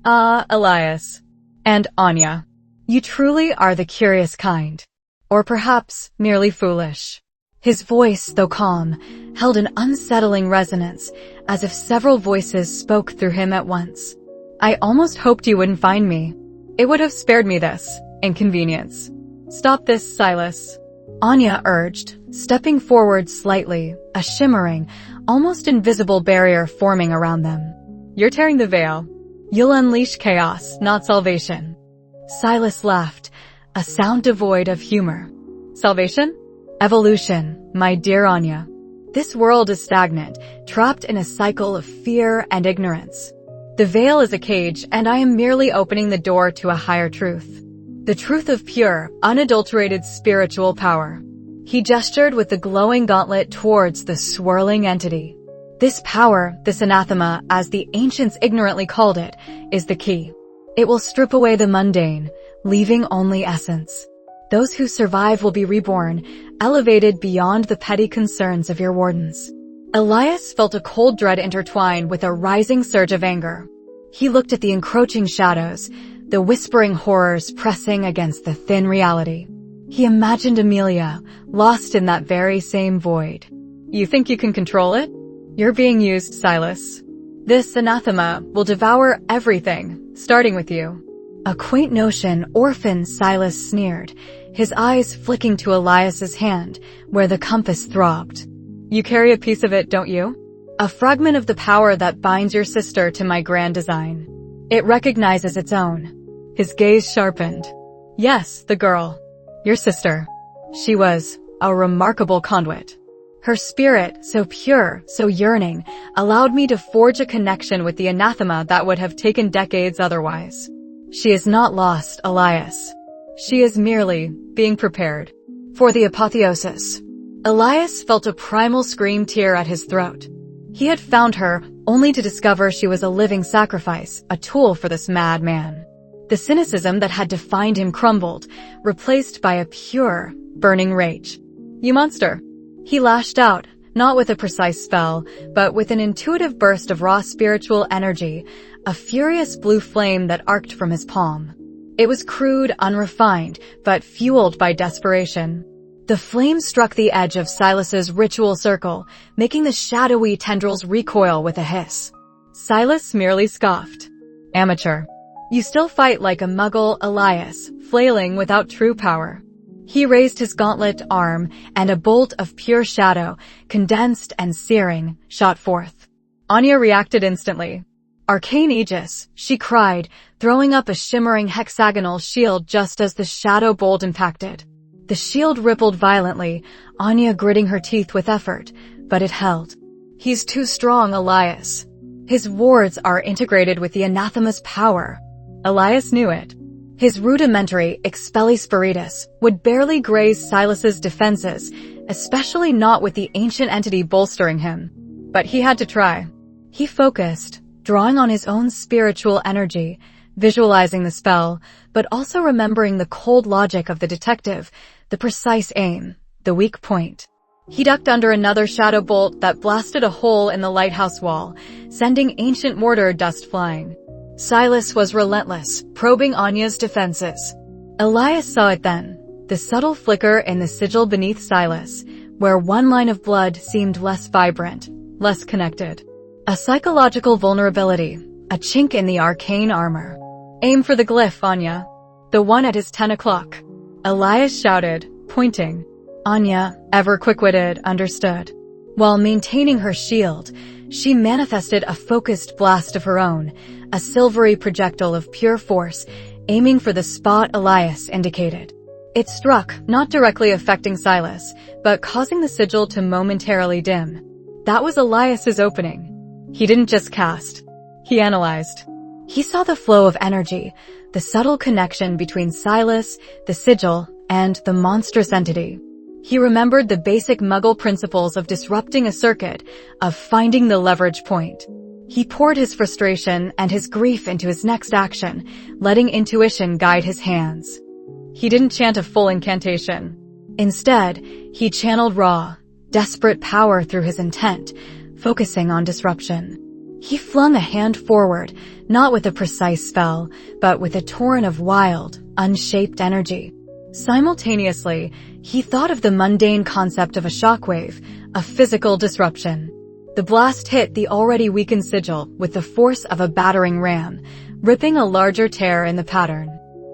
"Ah, Elias. And Anya. You truly are the curious kind. Or perhaps merely foolish." His voice, though calm, held an unsettling resonance, as if several voices spoke through him at once. "I almost hoped you wouldn't find me. It would have spared me this inconvenience." "Stop this, Silas," Anya urged, stepping forward slightly, a shimmering, almost invisible barrier forming around them. "You're tearing the veil. You'll unleash chaos, not salvation." Silas laughed, a sound devoid of humor. "Salvation? Evolution, my dear Anya. This world is stagnant, trapped in a cycle of fear and ignorance. The veil is a cage, and I am merely opening the door to a higher truth. The truth of pure, unadulterated spiritual power." He gestured with the glowing gauntlet towards the swirling entity. "This power, this anathema, as the ancients ignorantly called it, is the key. It will strip away the mundane, leaving only essence. Those who survive will be reborn, elevated beyond the petty concerns of your wardens." Elias felt a cold dread intertwine with a rising surge of anger. He looked at the encroaching shadows, the whispering horrors pressing against the thin reality. He imagined Amelia, lost in that very same void. "You think you can control it? You're being used, Silas. This anathema will devour everything, starting with you." "A quaint notion, orphan," Silas sneered, his eyes flicking to Elias's hand, where the compass throbbed. "You carry a piece of it, don't you? A fragment of the power that binds your sister to my grand design. It recognizes its own." His gaze sharpened. "Yes, the girl. Your sister. She was a remarkable conduit. Her spirit, so pure, so yearning, allowed me to forge a connection with the anathema that would have taken decades otherwise. She is not lost, Elias. She is merely being prepared for the apotheosis." Elias felt a primal scream tear at his throat. He had found her, only to discover she was a living sacrifice, a tool for this mad man. The cynicism that had defined him crumbled, replaced by a pure, burning rage. "You monster!" He lashed out, not with a precise spell, but with an intuitive burst of raw spiritual energy, a furious blue flame that arced from his palm. It was crude, unrefined, but fueled by desperation. The flame struck the edge of Silas's ritual circle, making the shadowy tendrils recoil with a hiss. Silas merely scoffed. "Amateur. You still fight like a muggle, Elias, flailing without true power." He raised his gauntlet arm, and a bolt of pure shadow, condensed and searing, shot forth. Anya reacted instantly. "Arcane Aegis," she cried, throwing up a shimmering hexagonal shield just as the shadow bolt impacted. The shield rippled violently, Anya gritting her teeth with effort, but it held. "He's too strong, Elias. His wards are integrated with the anathema's power." Elias knew it. His rudimentary Expelli-Spiritus would barely graze Silas's defenses, especially not with the ancient entity bolstering him. But he had to try. He focused, drawing on his own spiritual energy, visualizing the spell, but also remembering the cold logic of the detective, the precise aim, the weak point. He ducked under another shadow bolt that blasted a hole in the lighthouse wall, sending ancient mortar dust flying. Silas was relentless, probing Anya's defenses. Elias saw it then, the subtle flicker in the sigil beneath Silas, where one line of blood seemed less vibrant, less connected. A psychological vulnerability, a chink in the arcane armor. "Aim for the glyph, Anya. The one at his 10 o'clock. Elias shouted, pointing. Anya, ever quick-witted, understood. While maintaining her shield, she manifested a focused blast of her own, a silvery projectile of pure force, aiming for the spot Elias indicated. It struck, not directly affecting Silas, but causing the sigil to momentarily dim. That was Elias's opening. He didn't just cast. He analyzed. He saw the flow of energy, the subtle connection between Silas, the sigil, and the monstrous entity. He remembered the basic Muggle principles of disrupting a circuit, of finding the leverage point. He poured his frustration and his grief into his next action, letting intuition guide his hands. He didn't chant a full incantation. Instead, he channeled raw, desperate power through his intent, focusing on disruption. He flung a hand forward, not with a precise spell, but with a torrent of wild, unshaped energy. Simultaneously, he thought of the mundane concept of a shockwave, a physical disruption. The blast hit the already weakened sigil with the force of a battering ram, ripping a larger tear in the pattern.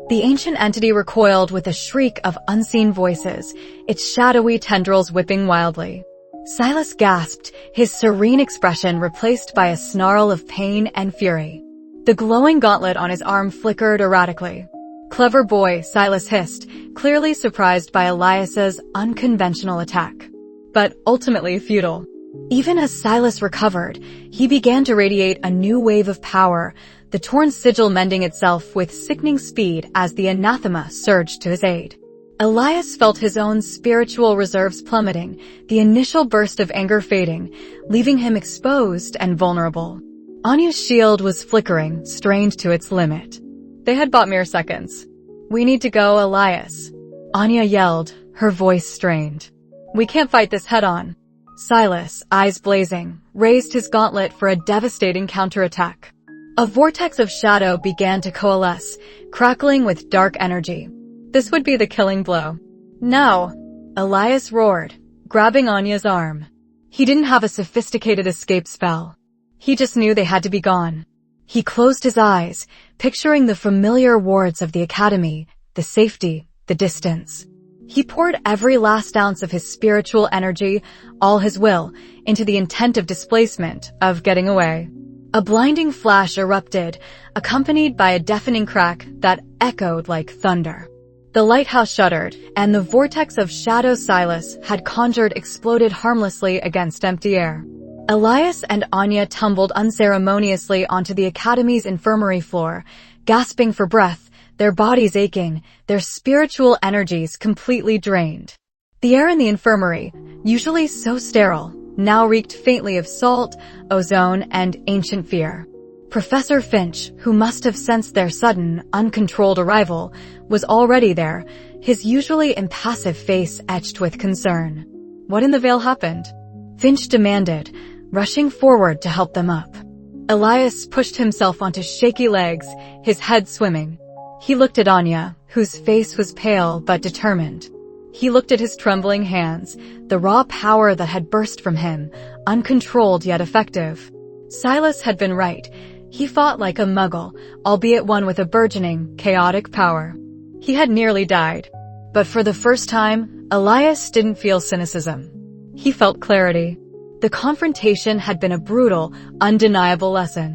The ancient entity recoiled with a shriek of unseen voices, its shadowy tendrils whipping wildly. Silas gasped, his serene expression replaced by a snarl of pain and fury. The glowing gauntlet on his arm flickered erratically. "Clever boy," Silas hissed, clearly surprised by Elias's unconventional attack. But ultimately futile. Even as Silas recovered, he began to radiate a new wave of power, the torn sigil mending itself with sickening speed as the anathema surged to his aid. Elias felt his own spiritual reserves plummeting, the initial burst of anger fading, leaving him exposed and vulnerable. Anya's shield was flickering, strained to its limit. They had bought mere seconds. "We need to go, Elias," Anya yelled, her voice strained. "We can't fight this head-on." Silas, eyes blazing, raised his gauntlet for a devastating counterattack. A vortex of shadow began to coalesce, crackling with dark energy. This would be the killing blow. "No!" Elias roared, grabbing Anya's arm. He didn't have a sophisticated escape spell. He just knew they had to be gone. He closed his eyes, picturing the familiar wards of the academy, the safety, the distance. He poured every last ounce of his spiritual energy, all his will, into the intent of displacement, of getting away. A blinding flash erupted, accompanied by a deafening crack that echoed like thunder. The lighthouse shuddered, and the vortex of shadow Silas had conjured exploded harmlessly against empty air. Elias and Anya tumbled unceremoniously onto the academy's infirmary floor, gasping for breath, their bodies aching, their spiritual energies completely drained. The air in the infirmary, usually so sterile, now reeked faintly of salt, ozone, and ancient fear. Professor Finch, who must have sensed their sudden, uncontrolled arrival, was already there, his usually impassive face etched with concern. "What in the Veil happened?" Finch demanded, rushing forward to help them up. Elias pushed himself onto shaky legs, his head swimming. He looked at Anya, whose face was pale but determined. He looked at his trembling hands, the raw power that had burst from him, uncontrolled yet effective. Silas had been right. He fought like a Muggle, albeit one with a burgeoning, chaotic power. He had nearly died. But for the first time, Elias didn't feel cynicism. He felt clarity. The confrontation had been a brutal, undeniable lesson.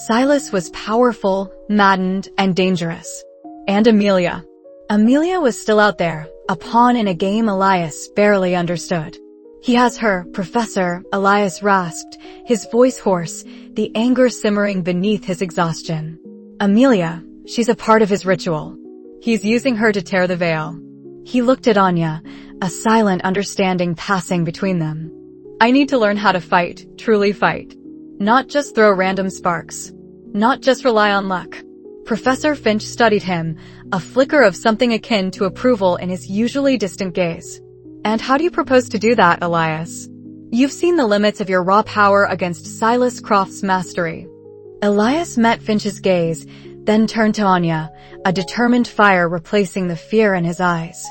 Silas was powerful, maddened, and dangerous. And Amelia. Amelia was still out there, a pawn in a game Elias barely understood. "He has her, Professor," Elias rasped, his voice hoarse, the anger simmering beneath his exhaustion. "Amelia, she's a part of his ritual. He's using her to tear the veil." He looked at Anya, a silent understanding passing between them. "I need to learn how to fight, truly fight. Not just throw random sparks. Not just rely on luck." Professor Finch studied him, a flicker of something akin to approval in his usually distant gaze. "And how do you propose to do that, Elias? You've seen the limits of your raw power against Silas Croft's mastery." Elias met Finch's gaze, then turned to Anya, a determined fire replacing the fear in his eyes.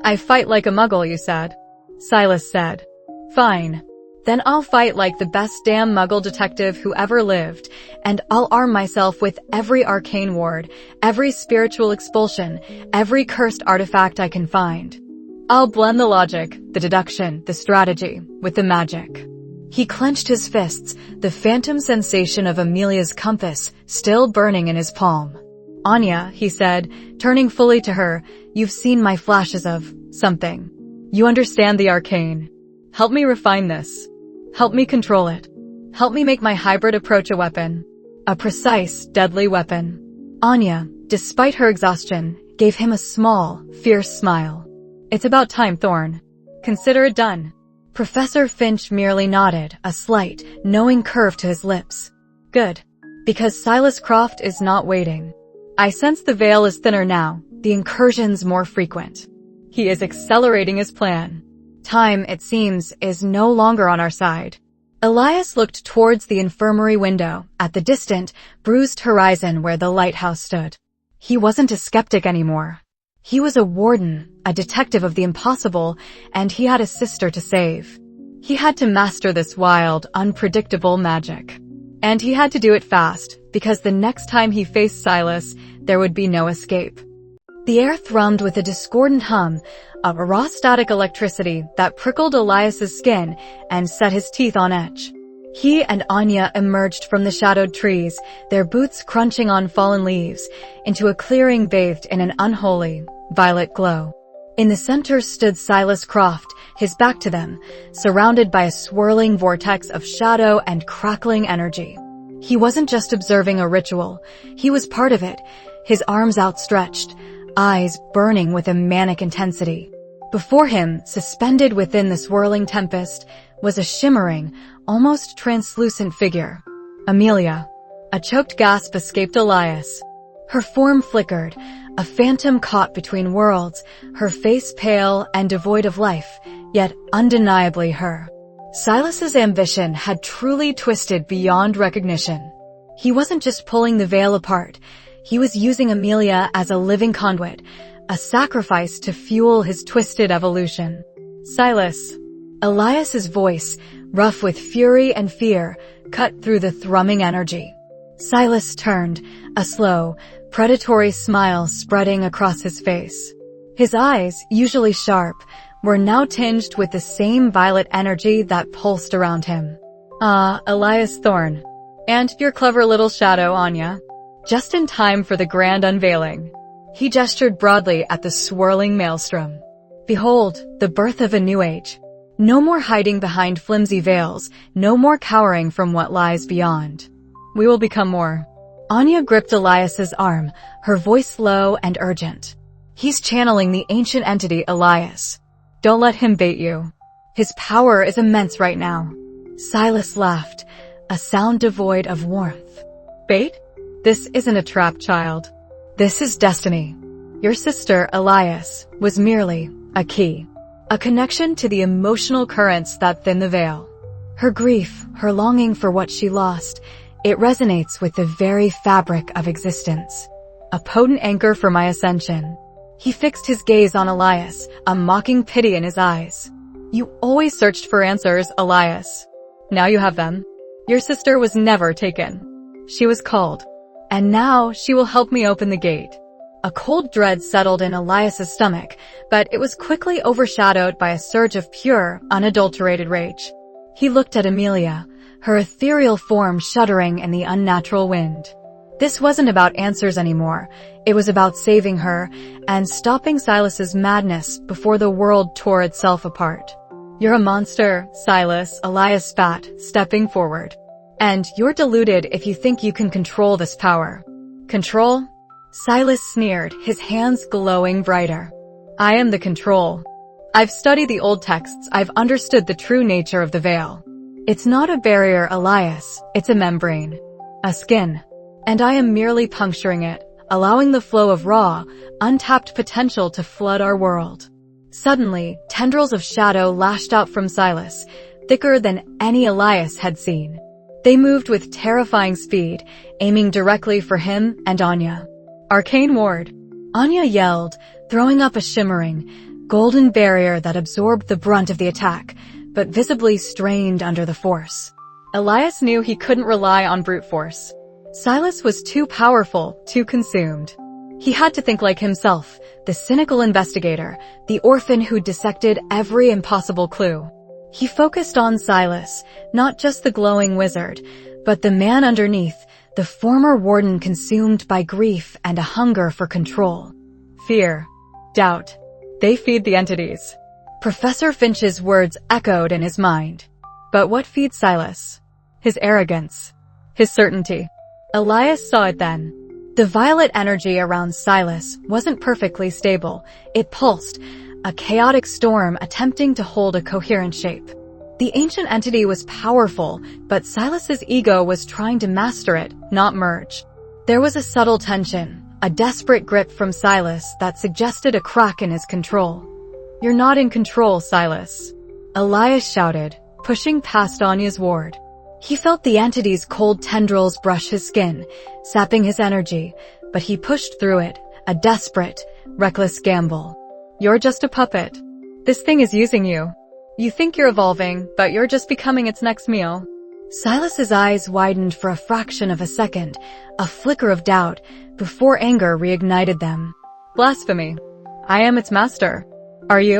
"I fight like a Muggle, you said," Silas said. "Fine. Then I'll fight like the best damn Muggle detective who ever lived, and I'll arm myself with every arcane ward, every spiritual expulsion, every cursed artifact I can find. I'll blend the logic, the deduction, the strategy, with the magic." He clenched his fists, the phantom sensation of Amelia's compass still burning in his palm. "Anya," he said, turning fully to her, "you've seen my flashes of something. You understand the arcane. Help me refine this. Help me control it. Help me make my hybrid approach a weapon. A precise, deadly weapon." Anya, despite her exhaustion, gave him a small, fierce smile. "It's about time, Thorne. Consider it done." Professor Finch merely nodded, a slight, knowing curve to his lips. "Good. Because Silas Croft is not waiting. I sense the veil is thinner now, the incursions more frequent. He is accelerating his plan. Time, it seems, is no longer on our side." Elias looked towards the infirmary window, at the distant, bruised horizon where the lighthouse stood. He wasn't a skeptic anymore. He was a warden, a detective of the impossible, and he had a sister to save. He had to master this wild, unpredictable magic. And he had to do it fast, because the next time he faced Silas, there would be no escape. The air thrummed with a discordant hum, a raw static electricity that prickled Elias's skin and set his teeth on edge. He and Anya emerged from the shadowed trees, their boots crunching on fallen leaves, into a clearing bathed in an unholy, violet glow. In the center stood Silas Croft, his back to them, surrounded by a swirling vortex of shadow and crackling energy. He wasn't just observing a ritual. He was part of it, his arms outstretched, eyes burning with a manic intensity. Before him, suspended within the swirling tempest, was a shimmering, almost translucent figure. Amelia. A choked gasp escaped Elias. Her form flickered, a phantom caught between worlds, her face pale and devoid of life, yet undeniably her. Silas's ambition had truly twisted beyond recognition. He wasn't just pulling the veil apart. He was using Amelia as a living conduit, a sacrifice to fuel his twisted evolution. "Silas." Elias's voice, rough with fury and fear, cut through the thrumming energy. Silas turned, a slow, predatory smile spreading across his face. His eyes, usually sharp, were now tinged with the same violet energy that pulsed around him. "Ah, Elias Thorne. And your clever little shadow, Anya. Just in time for the grand unveiling." He gestured broadly at the swirling maelstrom. "Behold, the birth of a new age. No more hiding behind flimsy veils, no more cowering from what lies beyond. We will become more." Anya gripped Elias's arm, her voice low and urgent. "He's channeling the ancient entity Elias. Don't let him bait you. His power is immense right now." Silas laughed, a sound devoid of warmth. "Bait? This isn't a trap, child. This is destiny. Your sister, Elias, was merely a key. A connection to the emotional currents that thin the veil. Her grief, her longing for what she lost, it resonates with the very fabric of existence. a potent anchor for my ascension. He fixed his gaze on Elias, a mocking pity in his eyes. You always searched for answers, Elias. Now you have them. Your sister was never taken. She was called. And now she will help me open the gate. A cold dread settled in Elias's stomach, but it was quickly overshadowed by a surge of pure, unadulterated rage. He looked at Amelia, her ethereal form shuddering in the unnatural wind. This wasn't about answers anymore. It was about saving her and stopping Silas's madness before the world tore itself apart. You're a monster, Silas, Elias spat, stepping forward. And you're deluded if you think you can control this power. Control? Silas sneered, his hands glowing brighter. I am the control. I've studied the old texts. I've understood the true nature of the veil. It's not a barrier, Elias. It's a membrane. A skin. And I am merely puncturing it, allowing the flow of raw, untapped potential to flood our world. Suddenly, tendrils of shadow lashed out from Silas, thicker than any Elias had seen. They moved with terrifying speed, aiming directly for him and Anya. Arcane ward. Anya yelled, throwing up a shimmering, golden barrier that absorbed the brunt of the attack, but visibly strained under the force. Elias knew he couldn't rely on brute force. Silas was too powerful, too consumed. He had to think like himself, the cynical investigator, the orphan who dissected every impossible clue. He focused on Silas, not just the glowing wizard, but the man underneath, the former warden consumed by grief and a hunger for control. Fear. Doubt. They feed the entities. Professor Finch's words echoed in his mind. But what feeds Silas? His arrogance. His certainty. Elias saw it then. The violet energy around Silas wasn't perfectly stable. It pulsed, a chaotic storm attempting to hold a coherent shape. The ancient entity was powerful, but Silas's ego was trying to master it, not merge. There was a subtle tension, a desperate grip from Silas that suggested a crack in his control. You're not in control, Silas. Elias shouted, pushing past Anya's ward. He felt the entity's cold tendrils brush his skin, sapping his energy, but he pushed through it, a desperate, reckless gamble. You're just a puppet. This thing is using you. You think you're evolving, but you're just becoming its next meal. Silas's eyes widened for a fraction of a second, a flicker of doubt, before anger reignited them. Blasphemy. I am its master. Are you?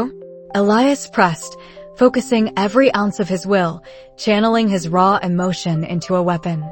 Elias pressed, focusing every ounce of his will, channeling his raw emotion into a weapon.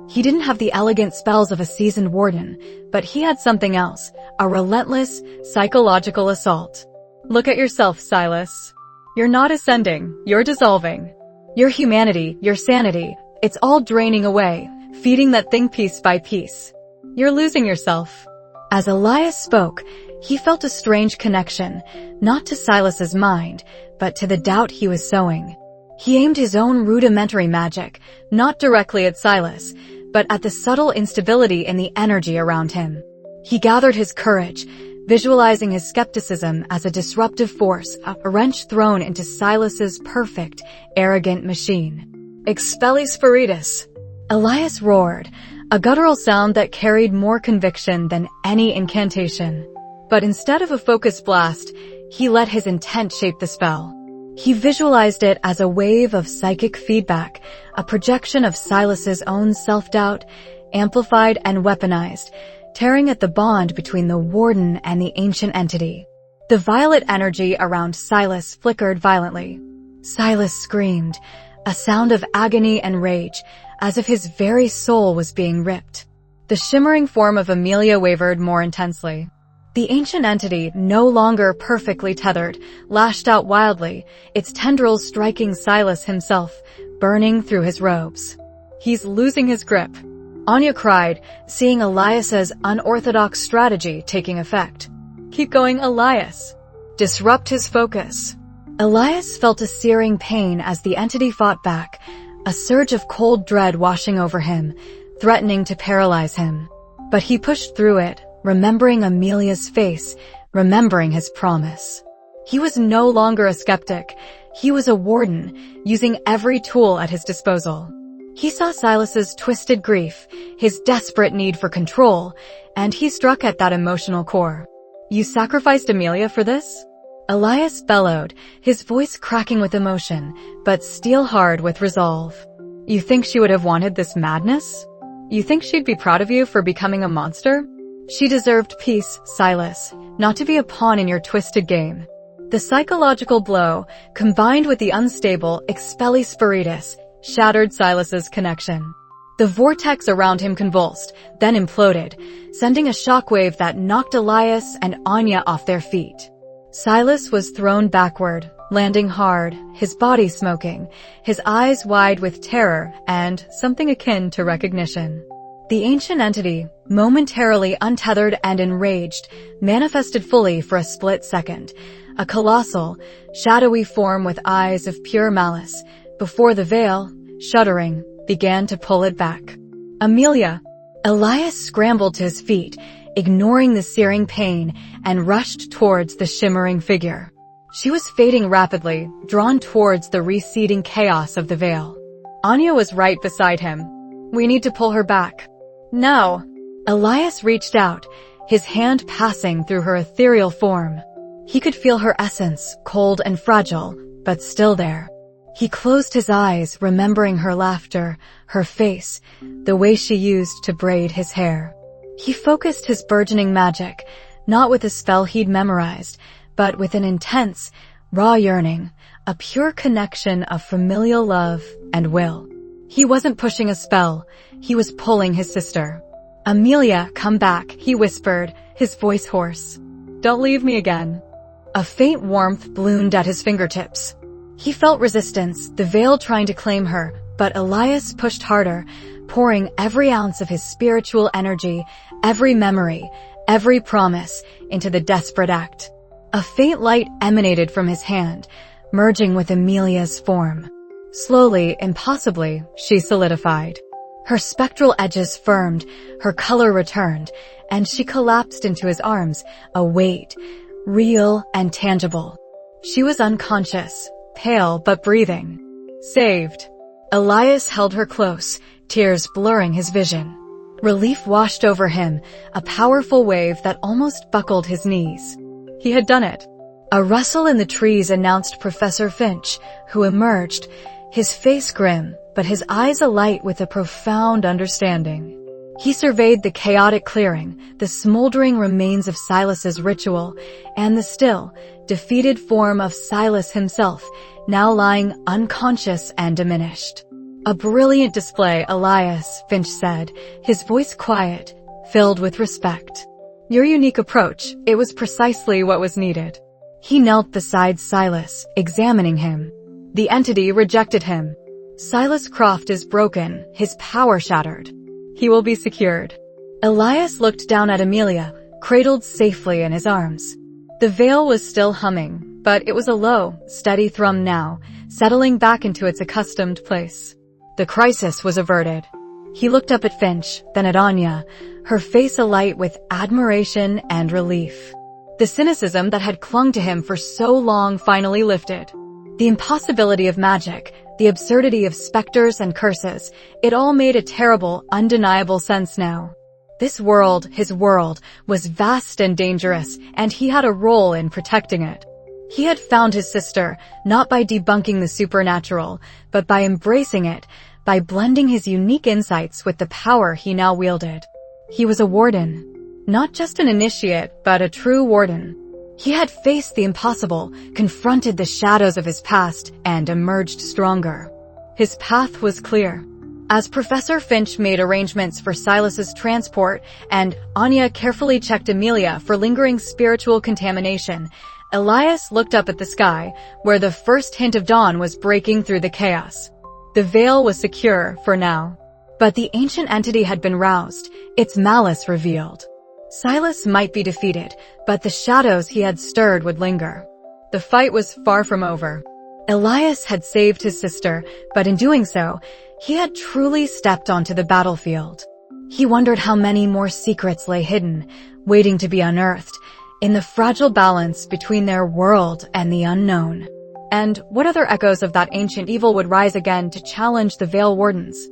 He didn't have the elegant spells of a seasoned warden, but he had something else, a relentless, psychological assault. Look at yourself, Silas. You're not ascending, you're dissolving. Your humanity, your sanity, it's all draining away, feeding that thing piece by piece. You're losing yourself. As Elias spoke, he felt a strange connection, not to Silas's mind, but to the doubt he was sowing. He aimed his own rudimentary magic, not directly at Silas, but at the subtle instability in the energy around him. He gathered his courage, visualizing his skepticism as a disruptive force, a wrench thrown into Silas's perfect, arrogant machine. Expelli-Spiritus. Elias roared, a guttural sound that carried more conviction than any incantation. But instead of a focused blast, he let his intent shape the spell. He visualized it as a wave of psychic feedback, a projection of Silas's own self-doubt, amplified and weaponized, tearing at the bond between the warden and the ancient entity. The violet energy around Silas flickered violently. Silas screamed, a sound of agony and rage, as if his very soul was being ripped. The shimmering form of Amelia wavered more intensely. The ancient entity, no longer perfectly tethered, lashed out wildly, its tendrils striking Silas himself, burning through his robes. He's losing his grip. Anya cried, seeing Elias's unorthodox strategy taking effect. Keep going, Elias. Disrupt his focus. Elias felt a searing pain as the entity fought back, a surge of cold dread washing over him, threatening to paralyze him. But he pushed through it, remembering Amelia's face, remembering his promise. He was no longer a skeptic. He was a warden, using every tool at his disposal. He saw Silas's twisted grief, his desperate need for control, and he struck at that emotional core. "You sacrificed Amelia for this?" Elias bellowed, his voice cracking with emotion, but steel-hard with resolve. "You think she would have wanted this madness? You think she'd be proud of you for becoming a monster? She deserved peace, Silas, not to be a pawn in your twisted game." The psychological blow, combined with the unstable Expelli-Spiritus, shattered Silas's connection. The vortex around him convulsed, then imploded, sending a shockwave that knocked Elias and Anya off their feet. Silas was thrown backward, landing hard, his body smoking, his eyes wide with terror and something akin to recognition. The ancient entity, momentarily untethered and enraged, manifested fully for a split second, a colossal, shadowy form with eyes of pure malice, before the veil, shuddering, began to pull it back. "Amelia!" Elias scrambled to his feet, ignoring the searing pain, and rushed towards the shimmering figure. She was fading rapidly, drawn towards the receding chaos of the veil. Anya was right beside him. "We need to pull her back." "No." Elias reached out, his hand passing through her ethereal form. He could feel her essence, cold and fragile, but still there. He closed his eyes, remembering her laughter, her face, the way she used to braid his hair. He focused his burgeoning magic, not with a spell he'd memorized, but with an intense, raw yearning, a pure connection of familial love and will. He wasn't pushing a spell, he was pulling his sister. "Amelia, come back," he whispered, his voice hoarse. "Don't leave me again." A faint warmth bloomed at his fingertips. He felt resistance, the veil trying to claim her, but Elias pushed harder, pouring every ounce of his spiritual energy, every memory, every promise, into the desperate act. A faint light emanated from his hand, merging with Amelia's form. Slowly, impossibly, she solidified. Her spectral edges firmed, her color returned, and she collapsed into his arms, a weight, real and tangible. She was unconscious, pale but breathing. Saved. Elias held her close, tears blurring his vision. Relief washed over him, a powerful wave that almost buckled his knees. He had done it. A rustle in the trees announced Professor Finch, who emerged, his face grim, but his eyes alight with a profound understanding. He surveyed the chaotic clearing, the smoldering remains of Silas's ritual, and the still, defeated form of Silas himself, now lying unconscious and diminished. "A brilliant display, Elias," Finch said, his voice quiet, filled with respect. "Your unique approach, it was precisely what was needed." He knelt beside Silas, examining him. The entity rejected him. "Silas Croft is broken, his power shattered. He will be secured." Elias looked down at Amelia, cradled safely in his arms. The veil was still humming, but it was a low, steady thrum now, settling back into its accustomed place. The crisis was averted. He looked up at Finch, then at Anya, her face alight with admiration and relief. The cynicism that had clung to him for so long finally lifted. The impossibility of magic, the absurdity of specters and curses, it all made a terrible, undeniable sense now. This world, his world, was vast and dangerous, and he had a role in protecting it. He had found his sister, not by debunking the supernatural, but by embracing it, by blending his unique insights with the power he now wielded. He was a warden. Not just an initiate, but a true warden. He had faced the impossible, confronted the shadows of his past, and emerged stronger. His path was clear. As Professor Finch made arrangements for Silas's transport and Anya carefully checked Amelia for lingering spiritual contamination, Elias looked up at the sky, where the first hint of dawn was breaking through the chaos. The veil was secure for now. But the ancient entity had been roused, its malice revealed. Silas might be defeated, but the shadows he had stirred would linger. The fight was far from over. Elias had saved his sister, but in doing so, he had truly stepped onto the battlefield. He wondered how many more secrets lay hidden, waiting to be unearthed, in the fragile balance between their world and the unknown. And what other echoes of that ancient evil would rise again to challenge the Veil Wardens?